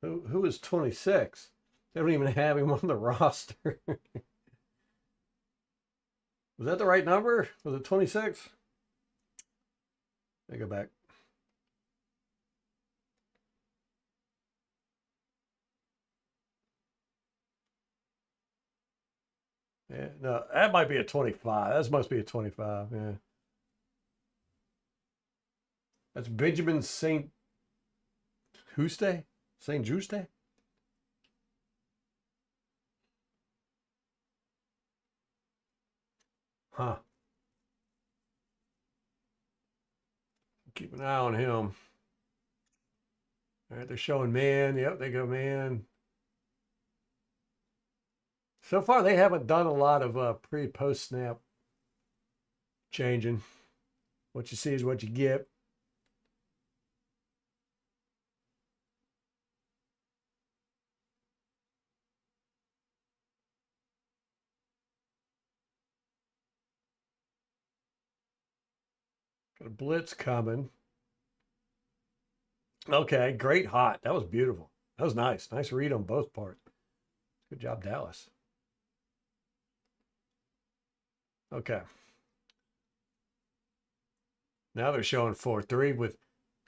Who is 26? They don't even have him on the roster. Was that the right number? Was it 26? I go back. Yeah, no, that might be a 25. That must be a 25. Yeah. That's Benjamin St. Juste? St. Juste? Huh. Keep an eye on him. All right, they're showing man. Yep, they go man. So far, they haven't done a lot of pre-post snap changing. What you see is what you get. Got a blitz coming. Okay, great hot. That was beautiful. That was nice. Nice read on both parts. Good job, Dallas. Okay. Now they're showing 4-3 with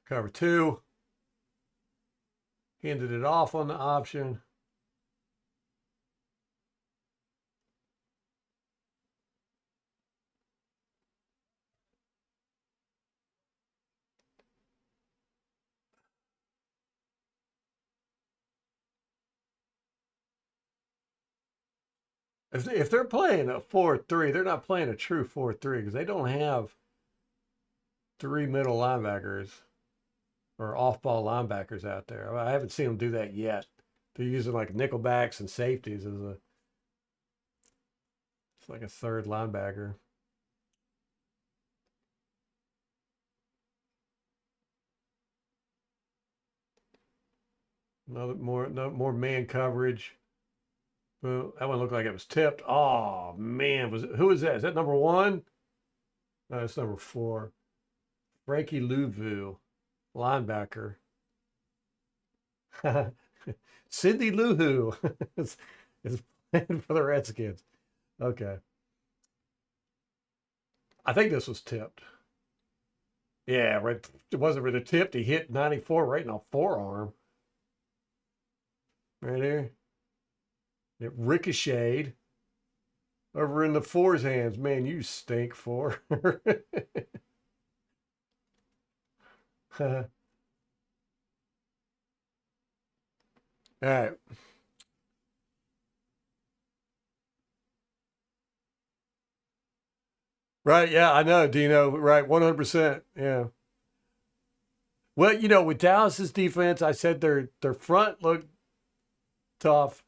cover two. Handed it off on the option. If they're playing a 4-3, they're not playing a true 4-3 because they don't have three middle linebackers or off-ball linebackers out there. I haven't seen them do that yet. They're using like nickelbacks and safeties as a it's like a third linebacker. No more man coverage. Well, that one looked like it was tipped. Oh man, who is that? Is that number one? No, it's number 4. Frankie Louvu, linebacker. Cindy Lou Who is playing for the Redskins. Okay. I think this was tipped. Yeah, right. It wasn't really tipped. He hit 94 right in the forearm. Right there. It ricocheted over in the 4's hands. Man, you stink, 4. All right. Right. Yeah, I know, Dino. Right. 100%. Yeah. Well, with Dallas's defense, I said their front looked tough,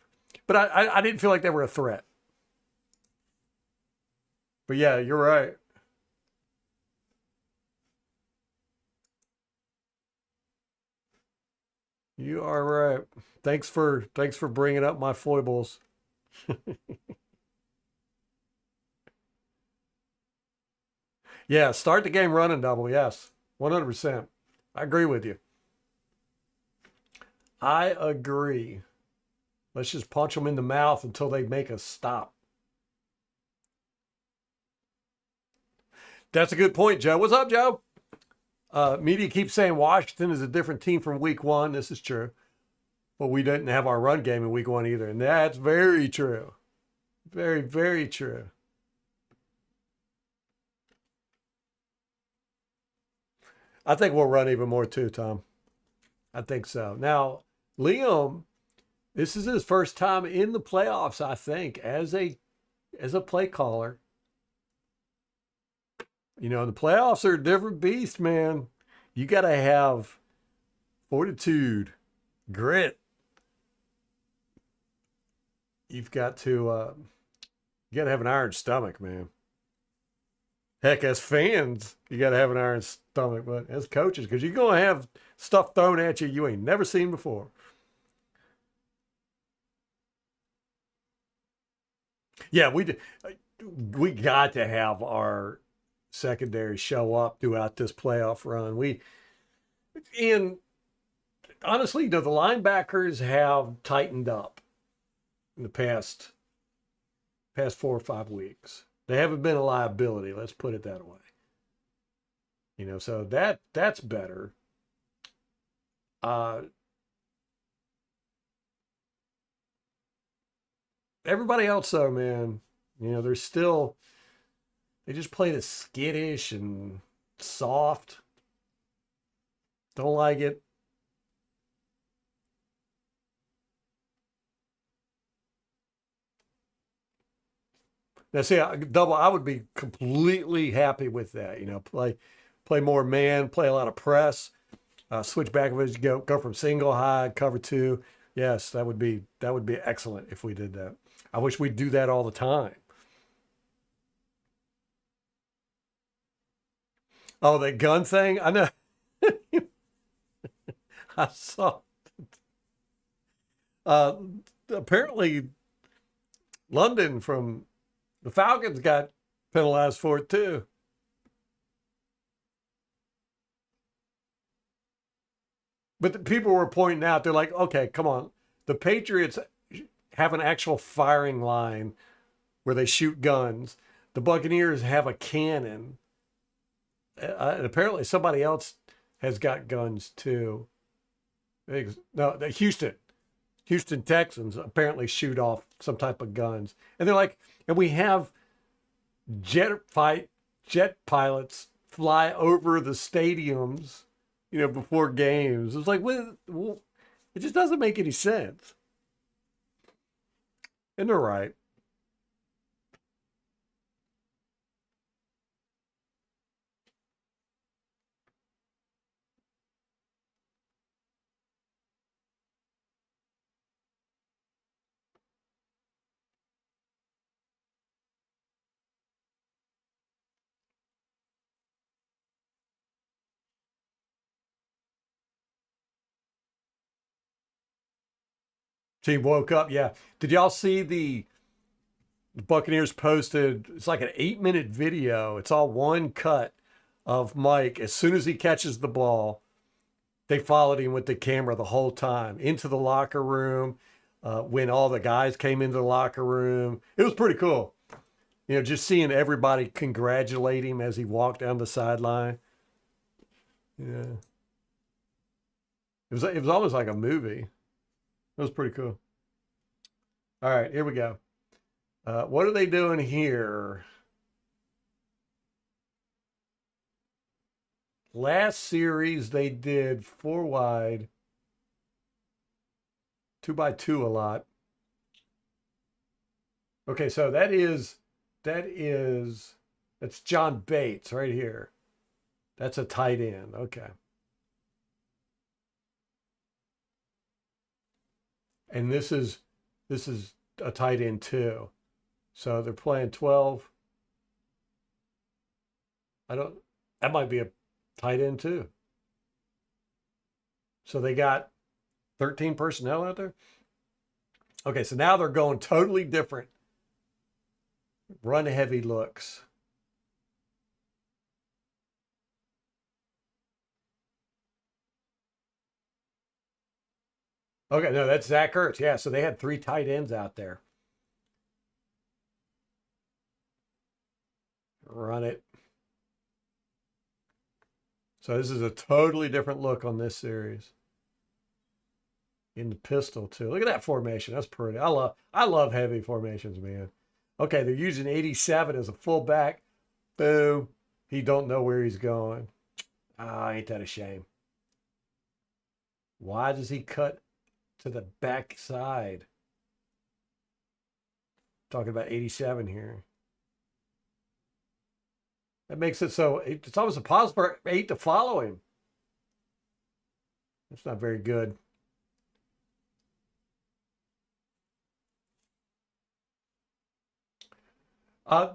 but I didn't feel like they were a threat. But yeah, you're right. You are right. Thanks for bringing up my foibles. Yeah, start the game running double. Yes, 100%. I agree with you. I agree. Let's just punch them in the mouth until they make us stop. That's a good point, Joe. What's up, Joe? Media keeps saying Washington is a different team from week one. This is true. But we didn't have our run game in week one either. And that's very true. Very, very true. I think we'll run even more too, Tom. I think so. Now, Liam, this is his first time in the playoffs, I think, as a play caller. You know, the playoffs are a different beast, man. You got to have fortitude, grit. You've got to you got to have an iron stomach, man. Heck, as fans, you got to have an iron stomach, but as coaches, because you're going to have stuff thrown at you you ain't never seen before. Yeah, we got to have our secondary show up throughout this playoff run. And honestly, you know, the linebackers have tightened up in the past 4 or 5 weeks. They haven't been a liability. Let's put it that way. You know, so that's better. Uh, Everybody else, though, man, you know, they just played it skittish and soft. Don't like it. Now, see, double, I would be completely happy with that. You know, play more man, play a lot of press, switch back of it, go from single high, cover two. Yes, that would be excellent if we did that. I wish we'd do that all the time. Oh, that gun thing. I know. I saw. Uh, Apparently, London from the Falcons got penalized for it too. But the people were pointing out, they're like, okay, come on. The Patriots have an actual firing line where they shoot guns. The Buccaneers have a cannon. And apparently somebody else has got guns too. No, Houston Texans apparently shoot off some type of guns. And they're like, and we have jet pilots fly over the stadiums, you know, before games. It's like, well, it just doesn't make any sense. And they're right. Team woke up. Yeah. Did y'all see the Buccaneers posted? It's like an 8-minute video. It's all one cut of Mike. As soon as he catches the ball, they followed him with the camera the whole time into the locker room. When all the guys came into the locker room, it was pretty cool. You know, just seeing everybody congratulate him as he walked down the sideline. Yeah, it was almost like a movie. It was pretty cool. All right, here we go. What are they doing here? Last series they did four wide, 2 by 2 a lot. Okay, so that's John Bates right here. That's a tight end. Okay. And this is a tight end too. So they're playing 12. I don't That might be a tight end too. So they got 13 personnel out there. Okay, so now they're going totally different run heavy looks. Okay, no, that's Zach Ertz. Yeah, so they had three tight ends out there. Run it. So this is a totally different look on this series. In the pistol too. Look at that formation. That's pretty. I love heavy formations, man. Okay, they're using 87 as a fullback. Boom. He don't know where he's going. Ah, ain't that a shame? Why does he cut to the back side? Talking about 87 here. That makes it so it's almost impossible for 8 to follow him. That's not very good.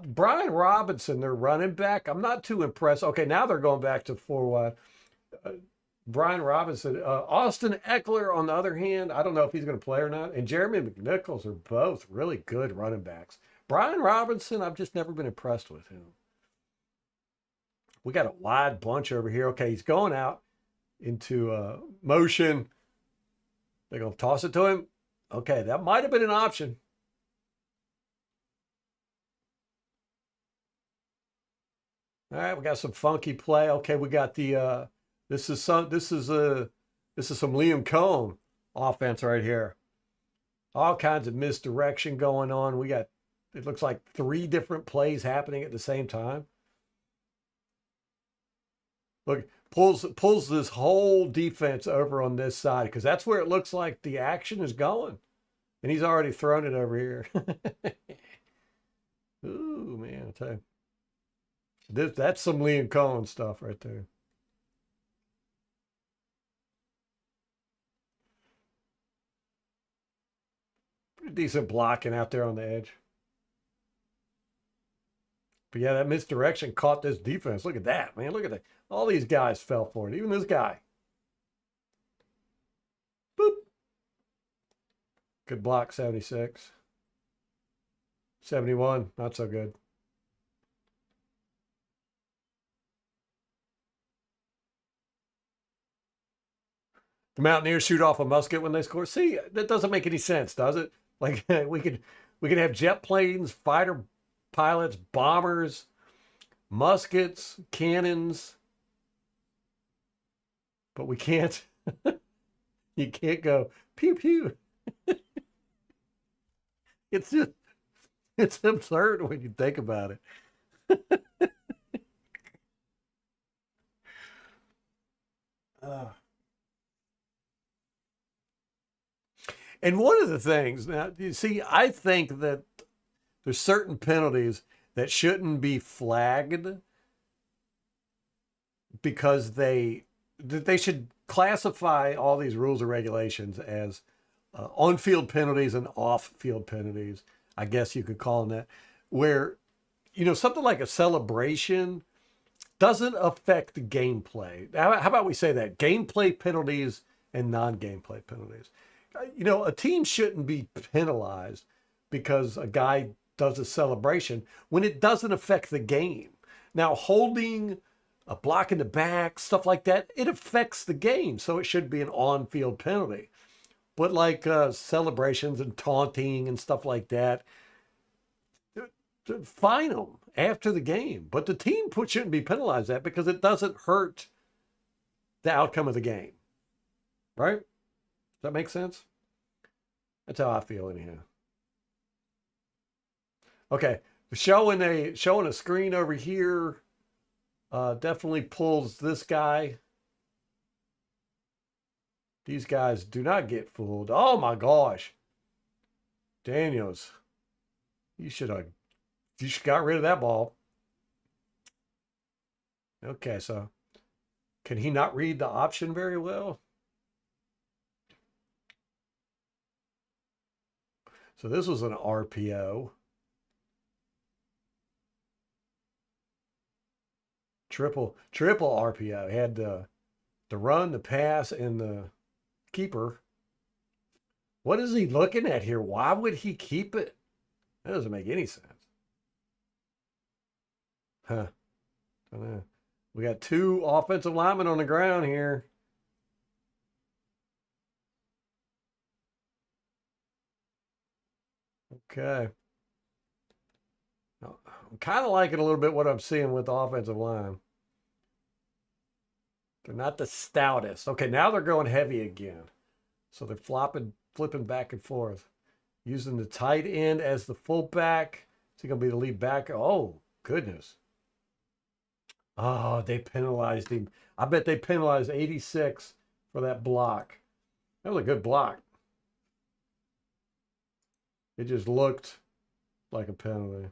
Brian Robinson, their running back. I'm not too impressed. Okay, now they're going back to four wide. Uh, Brian Robinson, Austin Eckler, on the other hand, I don't know if he's going to play or not. And Jeremy McNichols are both really good running backs. Brian Robinson, I've just never been impressed with him. We got a wide bunch over here. Okay, he's going out into motion. They're going to toss it to him. Okay, that might have been an option. All right, we got some funky play. Okay, we got the this is some Liam Cohn offense right here. All kinds of misdirection going on. We got it looks like three different plays happening at the same time. Look, pulls this whole defense over on this side because that's where it looks like the action is going. And he's already thrown it over here. Ooh, man, I tell you. That's some Liam Cohen stuff right there. Pretty decent blocking out there on the edge. But yeah, that misdirection caught this defense. Look at that, man. Look at that. All these guys fell for it. Even this guy. Boop. Good block, 76. 71, not so good. The Mountaineers shoot off a musket when they score. See, that doesn't make any sense, does it? Like we could have jet planes, fighter pilots, bombers, muskets, cannons, but we can't. You can't go pew pew. It's just it's absurd when you think about it. Uh, and one of the things now, you see, I think that there's certain penalties that shouldn't be flagged because they should classify all these rules and regulations as on-field penalties and off-field penalties. I guess you could call them that. Where something like a celebration doesn't affect the gameplay. How about we say that gameplay penalties and non-gameplay penalties? A team shouldn't be penalized because a guy does a celebration when it doesn't affect the game. Now, holding a block in the back, stuff like that, it affects the game. So it should be an on-field penalty. But like celebrations and taunting and stuff like that, fine them after the game. But the team shouldn't be penalized that because it doesn't hurt the outcome of the game. Right? Does that make sense? That's how I feel anyhow. Okay, showing a screen over here definitely pulls this guy. These guys do not get fooled. Oh my gosh, Daniels, you should got rid of that ball. Okay, so can he not read the option very well? So this was an RPO. Triple RPO. He had the run, the pass, and the keeper. What is he looking at here? Why would he keep it? That doesn't make any sense. Huh. Don't know. We got two offensive linemen on the ground here. Okay. I'm kind of liking a little bit what I'm seeing with the offensive line. They're not the stoutest. Okay, now they're going heavy again. So they're flipping back and forth. Using the tight end as the fullback. Is he going to be the lead back? Oh, goodness. Oh, they penalized him. I bet they penalized 86 for that block. That was a good block. It just looked like a penalty.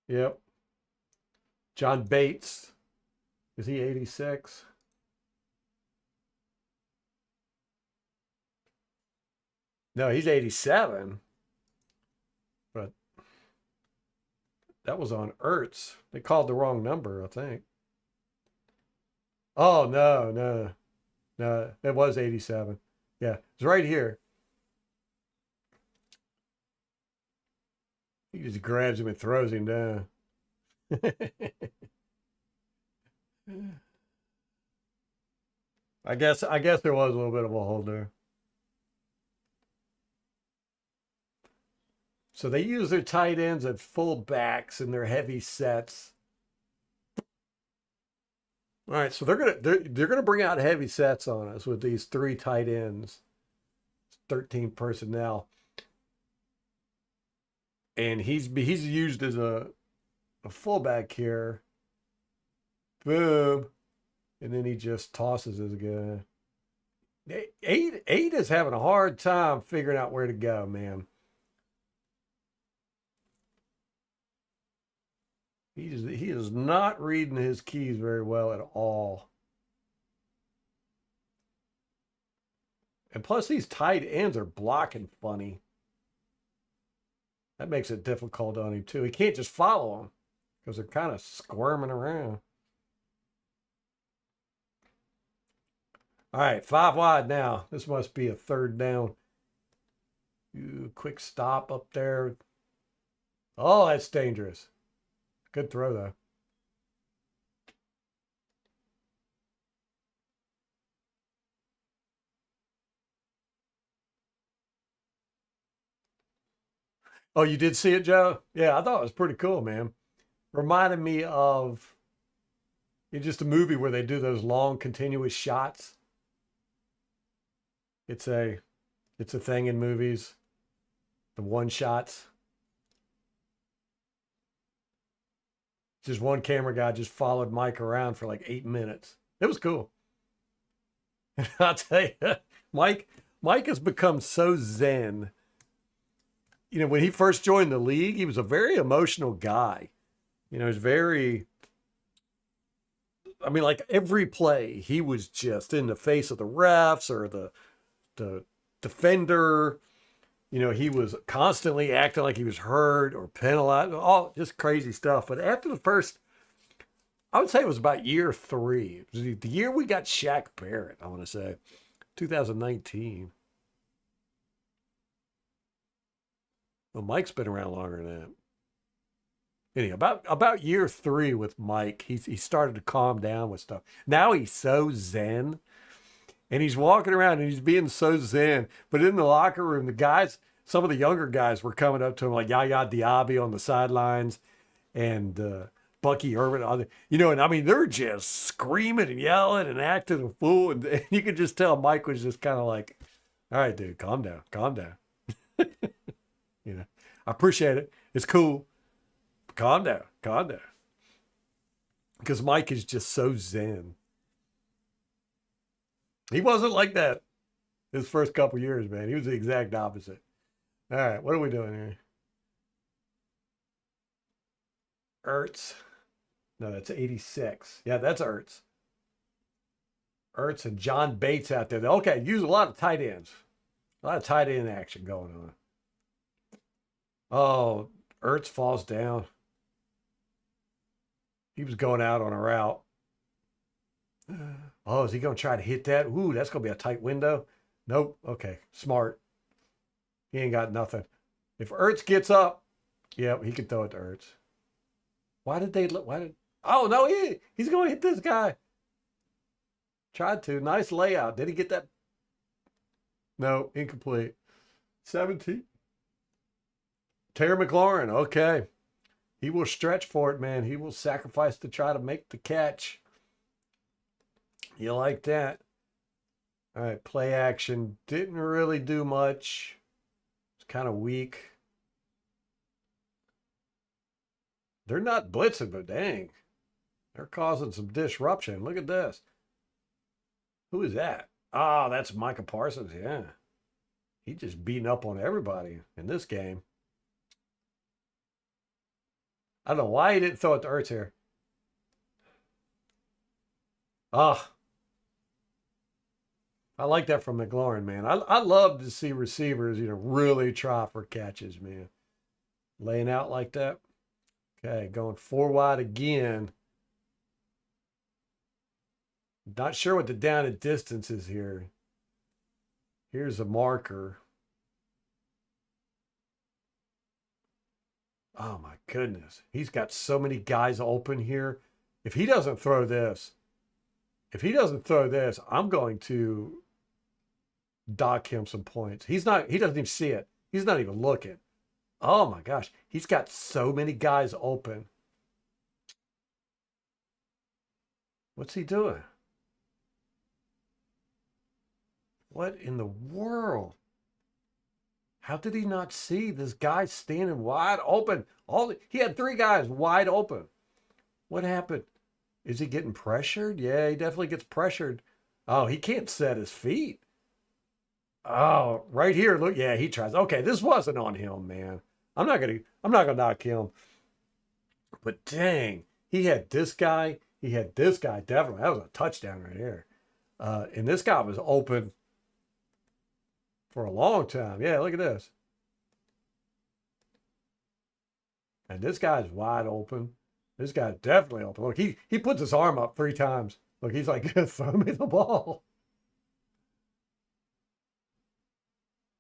Yep. John Bates. Is he 86? No, he's 87. But that was on Ertz. They called the wrong number, I think. Oh, no, no. No, it was 87. Yeah, it's right here. He just grabs him and throws him down. I guess there was a little bit of a hold there. So they use their tight ends at full backs in their heavy sets. All right, so they're gonna bring out heavy sets on us with these three tight ends, 13 personnel, and he's used as a fullback here. Boom, and then he just tosses his guy. Eight is having a hard time figuring out where to go, man. He is not reading his keys very well at all. And plus, these tight ends are blocking funny. That makes it difficult on him, too. He can't just follow them because they're kind of squirming around. All right, 5 wide now. This must be a third down. Quick stop up there. Oh, that's dangerous. Good throw, though. Oh, you did see it, Joe? Yeah, I thought it was pretty cool, man. Reminded me of just a movie where they do those long, continuous shots. It's a thing in movies. The one shots. Just one camera guy just followed Mike around for like 8 minutes. It was cool. I'll tell you, Mike has become so zen. You know, when he first joined the league, he was a very emotional guy. You know, he's very, I mean, like every play, he was just in the face of the refs or the defender. You know, he was constantly acting like he was hurt or penalized, all just crazy stuff. But after the first, I would say it was about year 3. It was the year we got Shaq Barrett, I want to say, 2019. Well, Mike's been around longer than that. Anyway, about year 3 with Mike, he started to calm down with stuff. Now he's so zen, and he's walking around and he's being so zen. But in the locker room, the guys, some of the younger guys were coming up to him like Yaya Diaby on the sidelines, and Bucky Irvin, you know, and I mean they're just screaming and yelling and acting a fool, and you could just tell Mike was just kind of like, "All right, dude, calm down, calm down." You know, I appreciate it. It's cool. Calm down, calm down. Because Mike is just so zen. He wasn't like that his first couple years, man. He was the exact opposite. All right, what are we doing here? Ertz. No, that's 86. Yeah, that's Ertz. Ertz and John Bates out there. Okay, use a lot of tight ends. A lot of tight end action going on. Oh, Ertz falls down. He was going out on a route. Oh, is he going to try to hit that? Ooh, that's going to be a tight window. Nope. Okay, smart. He ain't got nothing. If Ertz gets up, Yep, he could throw it to Ertz. Why did they? Why did? Oh no, he's going to hit this guy. Tried to. Nice layout. Did he get that? No, incomplete. 17. Terry McLaurin. Okay. He will stretch for it, man. He will sacrifice to try to make the catch. You like that? All right, play action. Didn't really do much. It's kind of weak. They're not blitzing, but dang. They're causing some disruption. Look at this. Who is that? Ah, that's Micah Parsons. Yeah. He just beating up on everybody in this game. I don't know why he didn't throw it to Ertz here. Ah, I like that from McLaurin, man. I love to see receivers, really try for catches, man. Laying out like that. Okay, going 4 wide again. Not sure what the down and distance is here. Here's a marker. Oh my goodness. He's got so many guys open here. If he doesn't throw this, I'm going to dock him some points. He doesn't even see it. He's not even looking. Oh my gosh. He's got so many guys open. What's he doing? What in the world? How did he not see this guy standing wide open? He had 3 guys wide open. What happened? Is he getting pressured? Yeah, he definitely gets pressured. Oh, he can't set his feet. Oh, right here. Look, yeah, he tries. Okay, this wasn't on him, man. I'm not gonna knock him. But dang, he had this guy. He had this guy. Definitely, that was a touchdown right here. And this guy was open for a long time. Yeah, look at this. And this guy's wide open. This guy's definitely open. Look, he puts his arm up 3 times. Look, he's like, throw me the ball.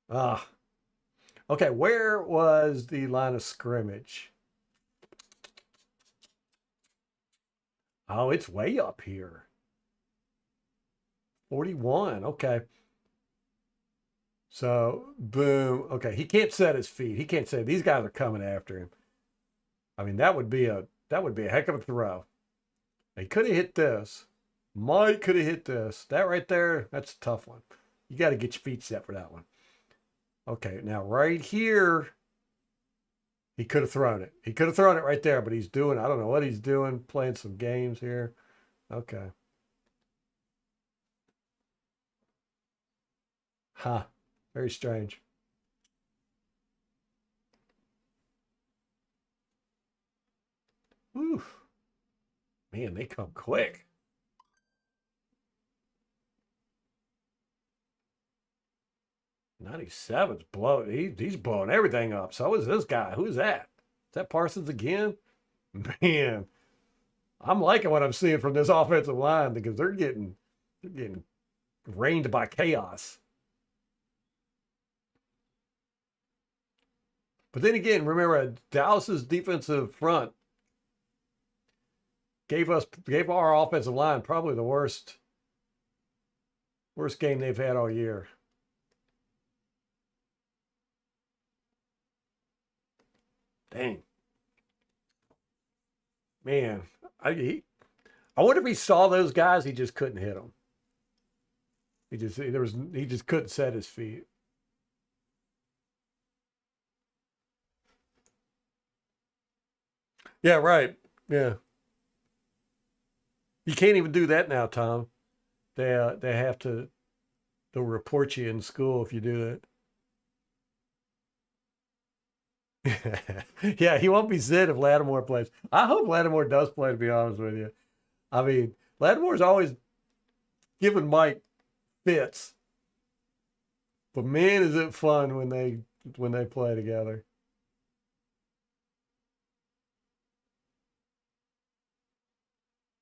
Ah. Okay, where was the line of scrimmage? Oh, it's way up here. 41. Okay. So, boom. Okay, he can't set his feet. He can't say these guys are coming after him. I mean, that would be a heck of a throw. He could have hit this. Mike could have hit this. That right there, that's a tough one. You got to get your feet set for that one. Okay, now right here, he could have thrown it. He could have thrown it right there, but I don't know what he's doing, playing some games here. Okay. Huh. Very strange. Oof. Man, they come quick. 97's blowing. He's blowing everything up. So is this guy. Who's that? Is that Parsons again? Man, I'm liking what I'm seeing from this offensive line because they're getting rained by chaos. But then again, remember Dallas's defensive front gave our offensive line probably the worst game they've had all year. Dang. Man, I wonder if he saw those guys, he just couldn't hit them. He just couldn't set his feet. Yeah, right. Yeah. You can't even do that now, Tom. They have to they'll report you in school if you do that. Yeah, he won't be Sid if Lattimore plays. I hope Lattimore does play, to be honest with you. I mean, Lattimore's always giving Mike fits. But man, is it fun when they play together.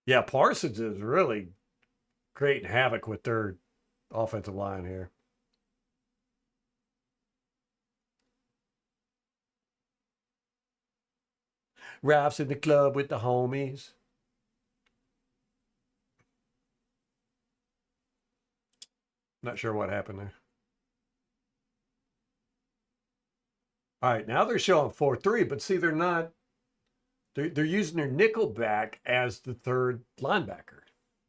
Yeah, Parsons is really creating havoc with their offensive line here. Ralph's in the club with the homies. Not sure what happened there. All right, now they're showing 4-3, but see, they're not. They're using their nickel back as the third linebacker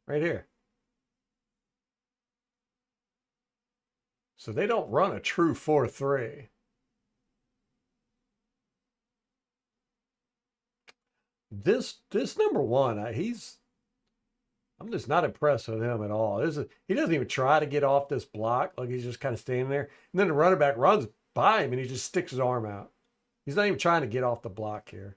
right here. So they don't run a true 4-3. This number one, I'm just not impressed with him at all. He doesn't even try to get off this block. Like he's just kind of standing there. And then the running back runs by him and he just sticks his arm out. He's not even trying to get off the block here.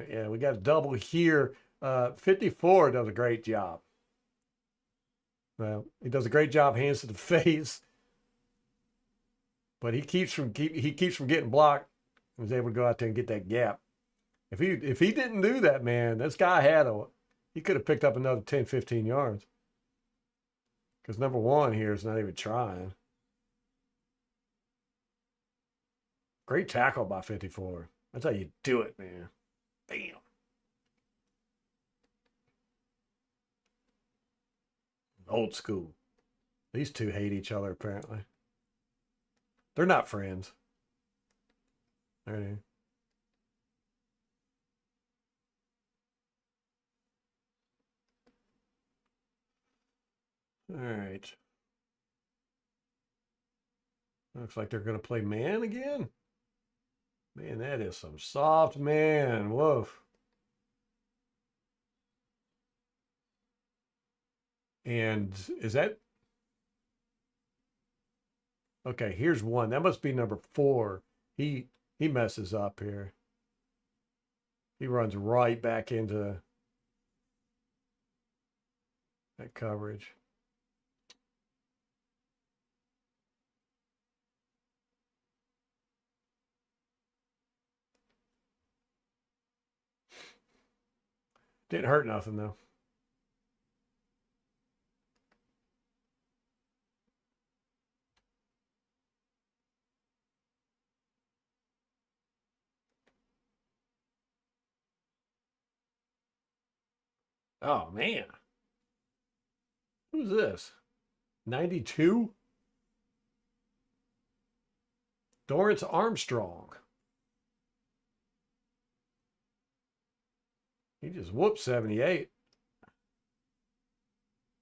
Yeah, we got a double here. 54 does a great job. Well, he does a great job, hands to the face, but he keeps from getting blocked. He was able to go out there and get that gap. If he didn't do that, man, this guy he could have picked up another 10, 15 yards. Because number one here is not even trying. Great tackle by 54. That's how you do it, man. Bam. Old school. These two hate each other, apparently. They're not friends. There it is. All right. Looks like they're going to play man again. Man, that is some soft man. Woof. And is that... Okay, here's one. That must be number 4. He messes up here. He runs right back into that coverage. Didn't hurt nothing, though. Oh, man. Who's this? 92? Dorrance Armstrong. He just whooped 78.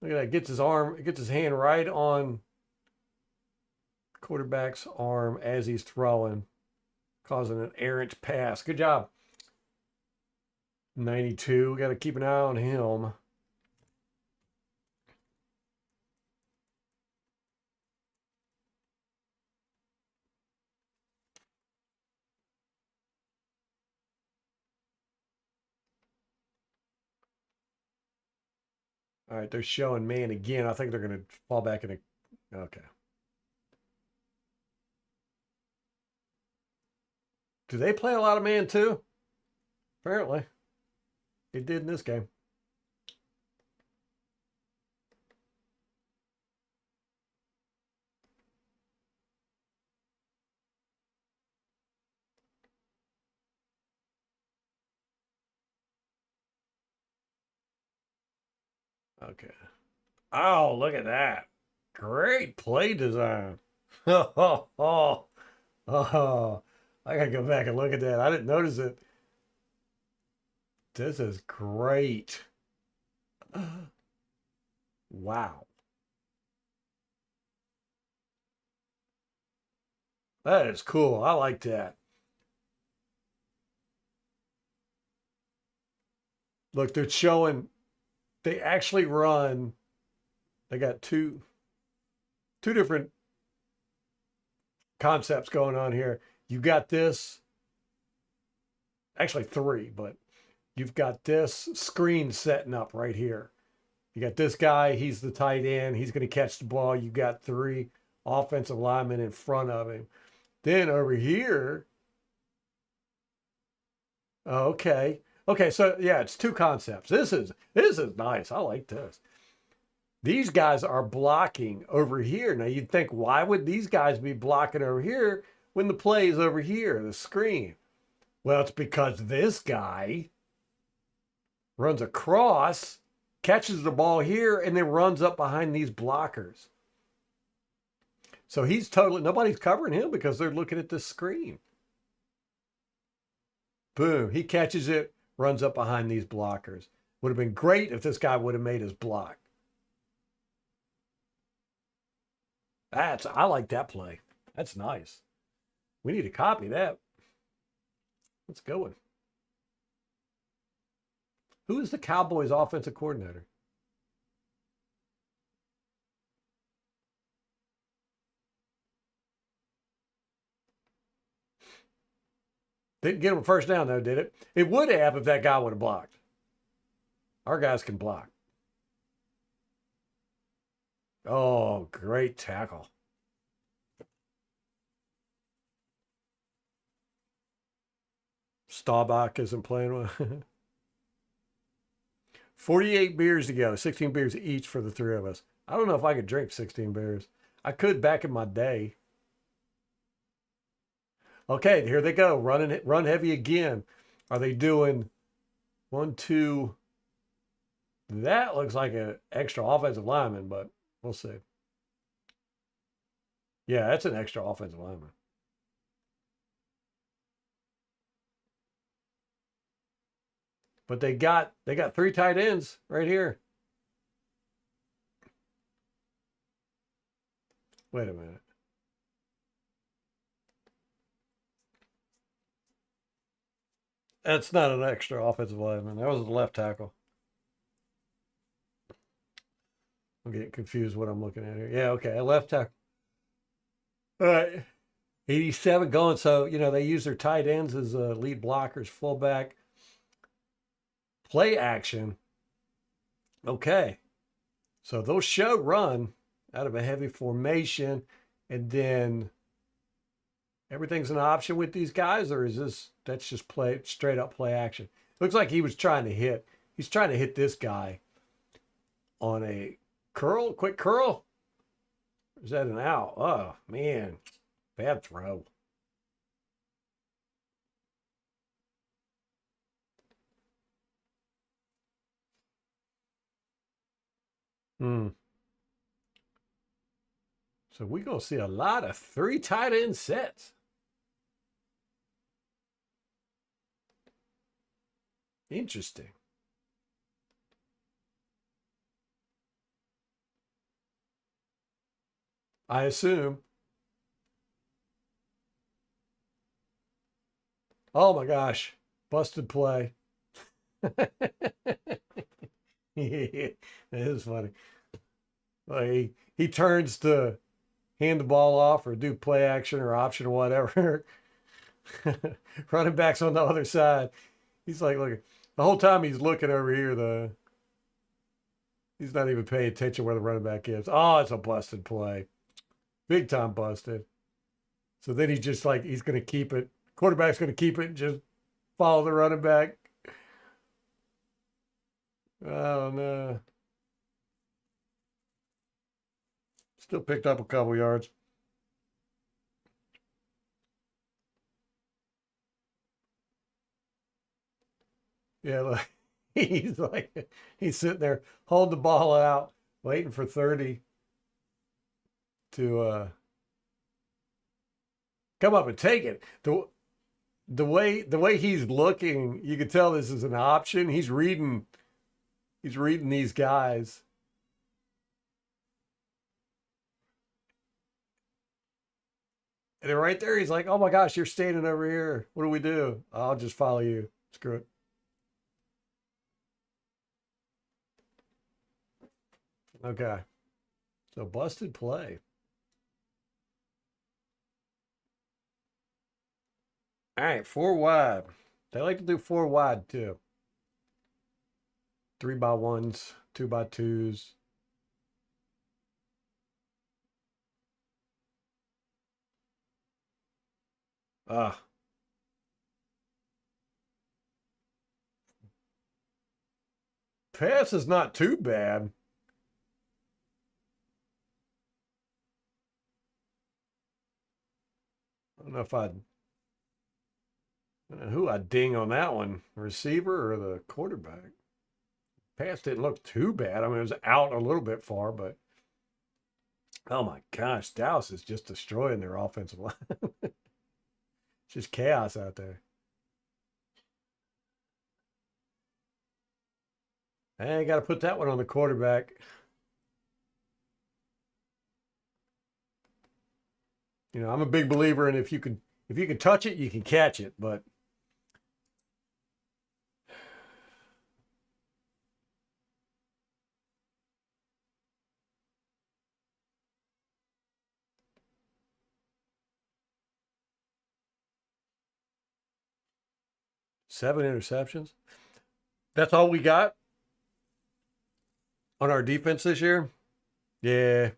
Look at that. Gets his hand right on quarterback's arm as he's throwing, causing an errant pass. Good job. 92. Got to keep an eye on him. All right, they're showing man again. I think they're going to fall back in a... Okay. Do they play a lot of man too? Apparently. They did in this game. Okay. Oh, look at that. Great play design. Oh, oh, oh. I got to go back and look at that. I didn't notice it. This is great. Wow. That is cool. I like that. Look, they're showing they actually run. They got two different concepts going on here. You got this, actually 3, but you've got this screen setting up right here. You got this guy, he's the tight end. He's going to catch the ball. You got three offensive linemen in front of him. Then over here, okay. Okay, so yeah, it's two concepts. This is nice. I like this. These guys are blocking over here. Now you'd think, why would these guys be blocking over here when the play is over here, the screen? Well, it's because this guy runs across, catches the ball here, and then runs up behind these blockers. So he's totally, nobody's covering him because they're looking at the screen. Boom, he catches it, runs up behind these blockers. Would have been great if this guy would have made his block. I like that play. That's nice. We need to copy that. Let's go with. Who is the Cowboys offensive coordinator? Didn't get him a first down though, did it? It would have if that guy would have blocked. Our guys can block. Oh, great tackle. Staubach isn't playing well. 48 beers to go, 16 beers each for the three of us. I don't know if I could drink 16 beers. I could back in my day. Okay, here they go. Run heavy again. Are they doing 1, 2? That looks like an extra offensive lineman, but we'll see. Yeah, that's an extra offensive lineman. But they got three tight ends right here. Wait a minute. That's not an extra offensive lineman. That was the left tackle. I'm getting confused what I'm looking at here. Yeah, okay, a left tackle. All right. 87 going. So, they use their tight ends as lead blockers, fullback. Play action. Okay. So they'll show run out of a heavy formation, and then everything's an option with these guys, or that's just straight up play action? Looks like he's trying to hit this guy on a quick curl. Or is that an out? Oh man, bad throw. So we're going to see a lot of three tight end sets. Interesting. I assume. Oh my gosh. Busted play. It is funny. He turns to hand the ball off or do play action or option or whatever. Running back's on the other side. He's like, look, the whole time he's looking over here, he's not even paying attention where the running back is. Oh, it's a busted play. Big time busted. So then he's just like, he's going to keep it. Quarterback's going to keep it and just follow the running back. Oh, no. Still picked up a couple yards. Yeah, look, he's sitting there holding the ball out, waiting for 30 to come up and take it. The way he's looking, you can tell this is an option. He's reading these guys. And then right there, he's like, oh my gosh, you're standing over here. What do we do? I'll just follow you. Screw it. Okay. So busted play. All right, 4 wide. They like to do 4 wide too. 3x1s. 2x2s. Ah, pass is not too bad. I don't know if I'd who I ding on that one, receiver or the quarterback. Pass didn't look too bad. I mean, it was out a little bit far, but oh my gosh, Dallas is just destroying their offensive line. It's just chaos out there. I got to put that one on the quarterback. You know, I'm a big believer in if you can touch it, you can catch it. But 7 interceptions. That's all we got on our defense this year. Yeah.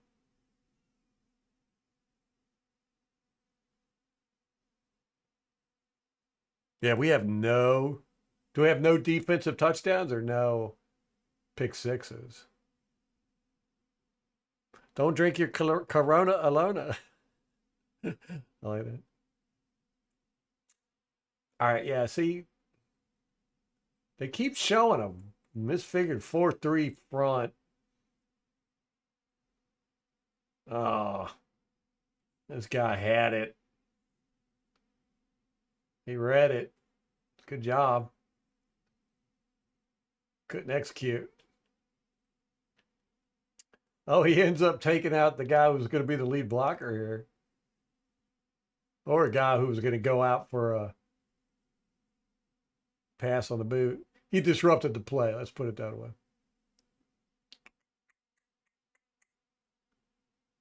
Yeah, we have no. Do we have no defensive touchdowns or no pick sixes? Don't drink your Corona Alona. I like that. All right, yeah. See, they keep showing them misfigured 4-3 front. Oh, this guy had it. He read it. Good job. Couldn't execute. Oh, he ends up taking out the guy who was going to be the lead blocker here, or a guy who was going to go out for a pass on the boot. He disrupted the play. Let's put it that way.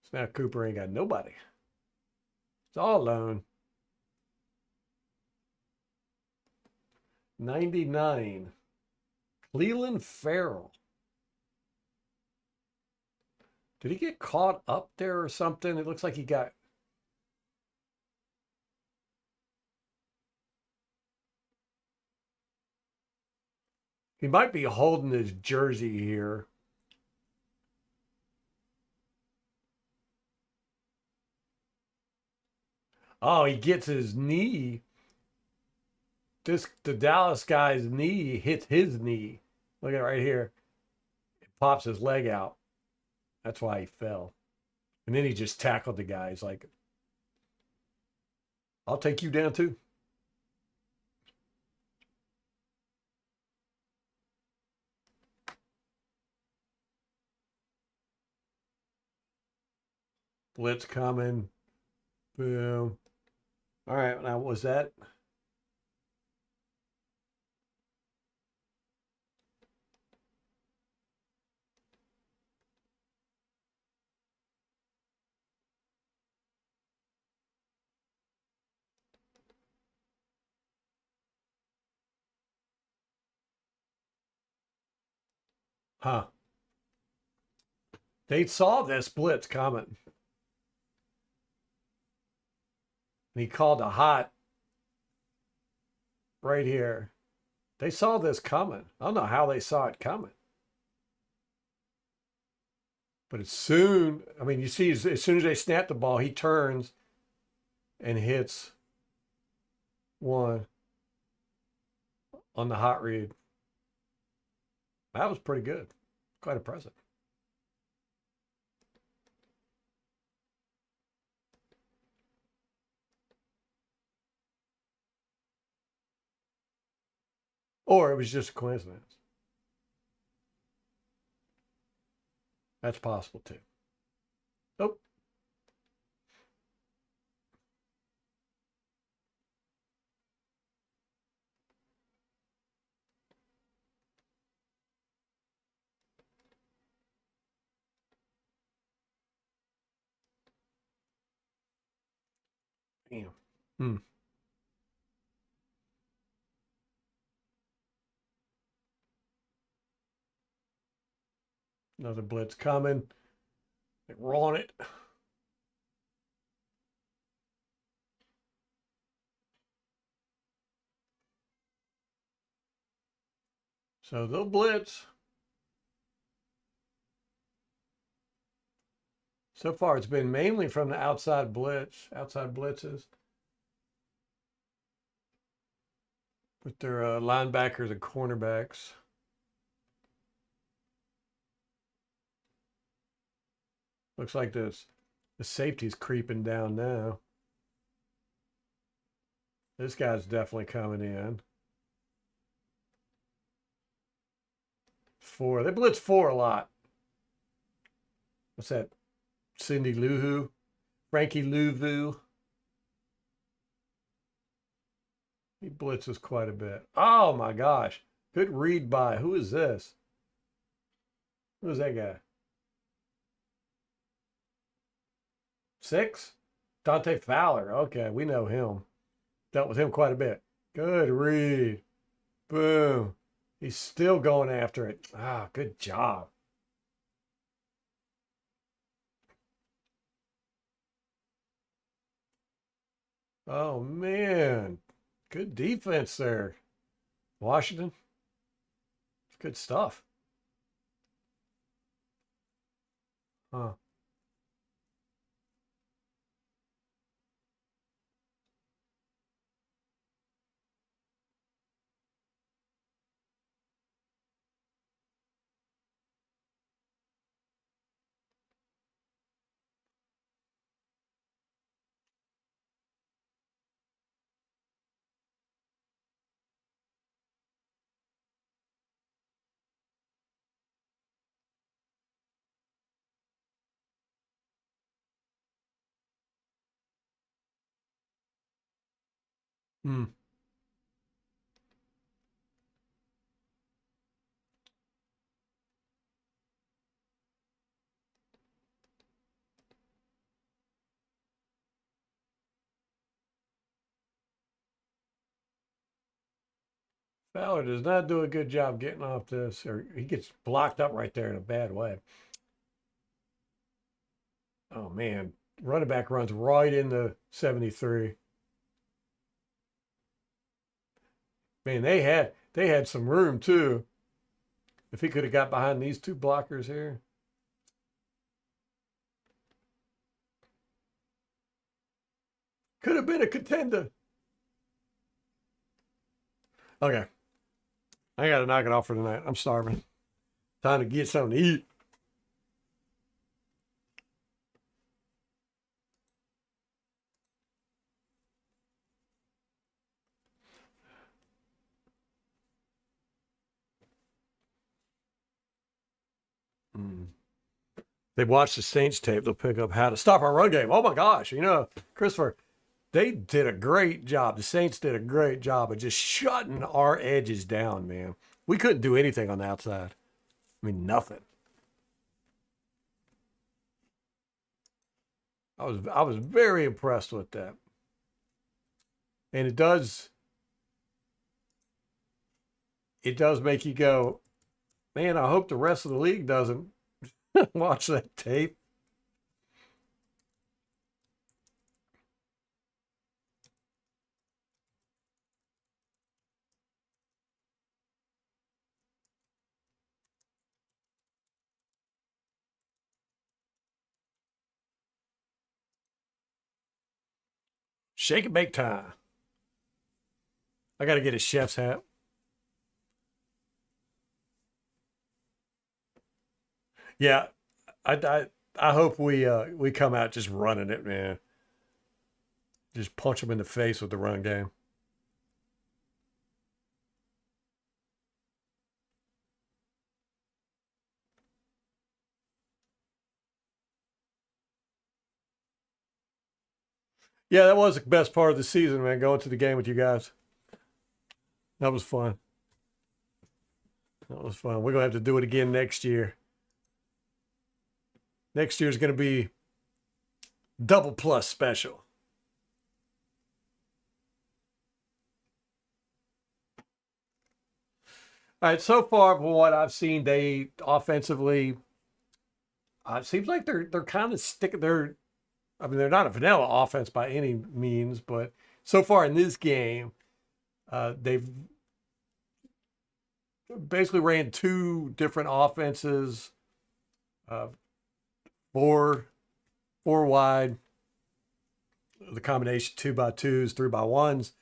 So now Cooper ain't got nobody. It's all alone. 99. Cleveland Farrell. Did he get caught up there or something? It looks like he got. He might be holding his jersey here. Oh, he gets his knee. The Dallas guy's knee hits his knee. Look at it right here. It pops his leg out. That's why he fell. And then he just tackled the guy. He's like, I'll take you down too. Blitz coming. Boom. All right. Now, was that? Huh. They saw this blitz coming. And he called a hot right here. They saw this coming. I don't know how they saw it coming. But as soon, I mean, you see, as soon as they snap the ball, he turns and hits one on the hot read. That was pretty good. Quite impressive. Or it was just a coincidence. That's possible too. Oh, damn. Hmm. Another blitz coming. We're on it. So they'll blitz. So far, it's been mainly from the outside blitzes. With their linebackers and cornerbacks. Looks like the safety's creeping down now. This guy's definitely coming in. 4. They blitz 4 a lot. What's that? Cindy Luhu? Frankie Louvu. He blitzes quite a bit. Oh my gosh. Good read by. Who is this? Who is that guy? 6? Dante Fowler. Okay, we know him. Dealt with him quite a bit. Good read. Boom. He's still going after it. Ah, good job. Oh, man. Good defense there. Washington. Good stuff. Huh. Hmm. Fowler does not do a good job getting off this, or he gets blocked up right there in a bad way. Oh man, running back runs right into 73. Man, they had some room too. If he could have got behind these 2 blockers here. Could have been a contender. Okay. I got to knock it off for tonight. I'm starving. Time to get something to eat. Mm. They watch the Saints tape. They'll pick up how to stop our run game. Oh my gosh. Christopher, they did a great job. The Saints did a great job of just shutting our edges down, man. We couldn't do anything on the outside. I mean, nothing. I was very impressed with that. And it does make you go, man, I hope the rest of the league doesn't watch that tape. Shake and bake time. I got to get a chef's hat. Yeah, I hope we come out just running it, man. Just punch them in the face with the run game. Yeah, that was the best part of the season, man. Going to the game with you guys. That was fun. That was fun. We're gonna have to do it again next year. Next year is gonna be double plus special. All right, so far from what I've seen, they offensively It seems like they're kind of sticking. I mean, they're not a vanilla offense by any means, but so far in this game, they've basically ran two different offenses, uh, four wide, the combination 2x2s, 3x1s,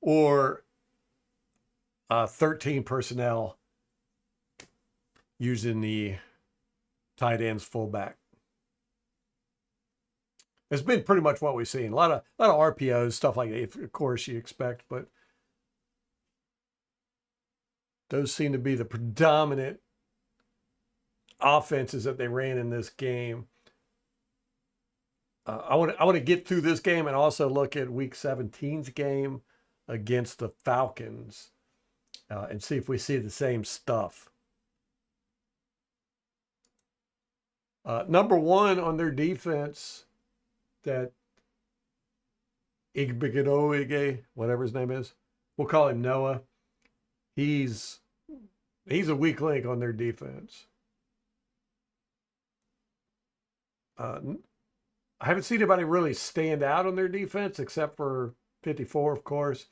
or 13 personnel using the tight ends fullback. It's been pretty much what we've seen. A lot of RPOs, stuff like that, of course you expect, but those seem to be the predominant offenses that they ran in this game. I want to get through this game and also look at Week 17's game against the Falcons and see if we see the same stuff. Number one on their defense, that Igbigadoige, whatever his name is, we'll call him Noah. He's a weak link on their defense. I haven't seen anybody really stand out on their defense except for 54, of course.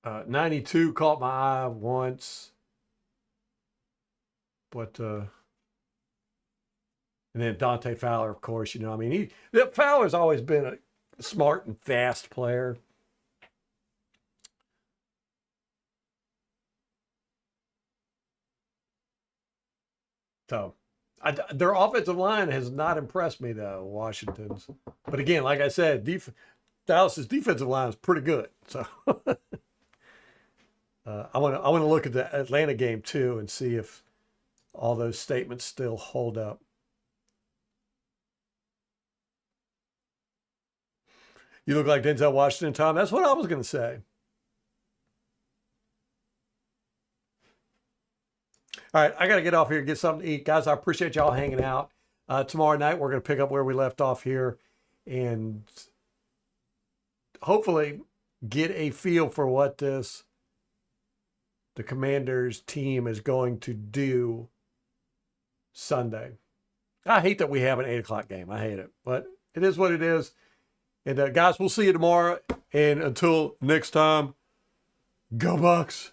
92 caught my eye once. But, and then Dante Fowler, of course, you know, I mean, Fowler's always been a smart and fast player. So, their offensive line has not impressed me, though, Washington's. But again, like I said, Dallas's defensive line is pretty good. So I want to look at the Atlanta game too and see if all those statements still hold up. You look like Denzel Washington, Tom. That's what I was going to say. All right, I got to get off here and get something to eat. Guys, I appreciate y'all hanging out. Tomorrow night, we're going to pick up where we left off here and hopefully get a feel for what the Commanders team is going to do Sunday. I hate that we have an 8 o'clock game. I hate it, but it is what it is. And guys, we'll see you tomorrow. And until next time, go Bucs.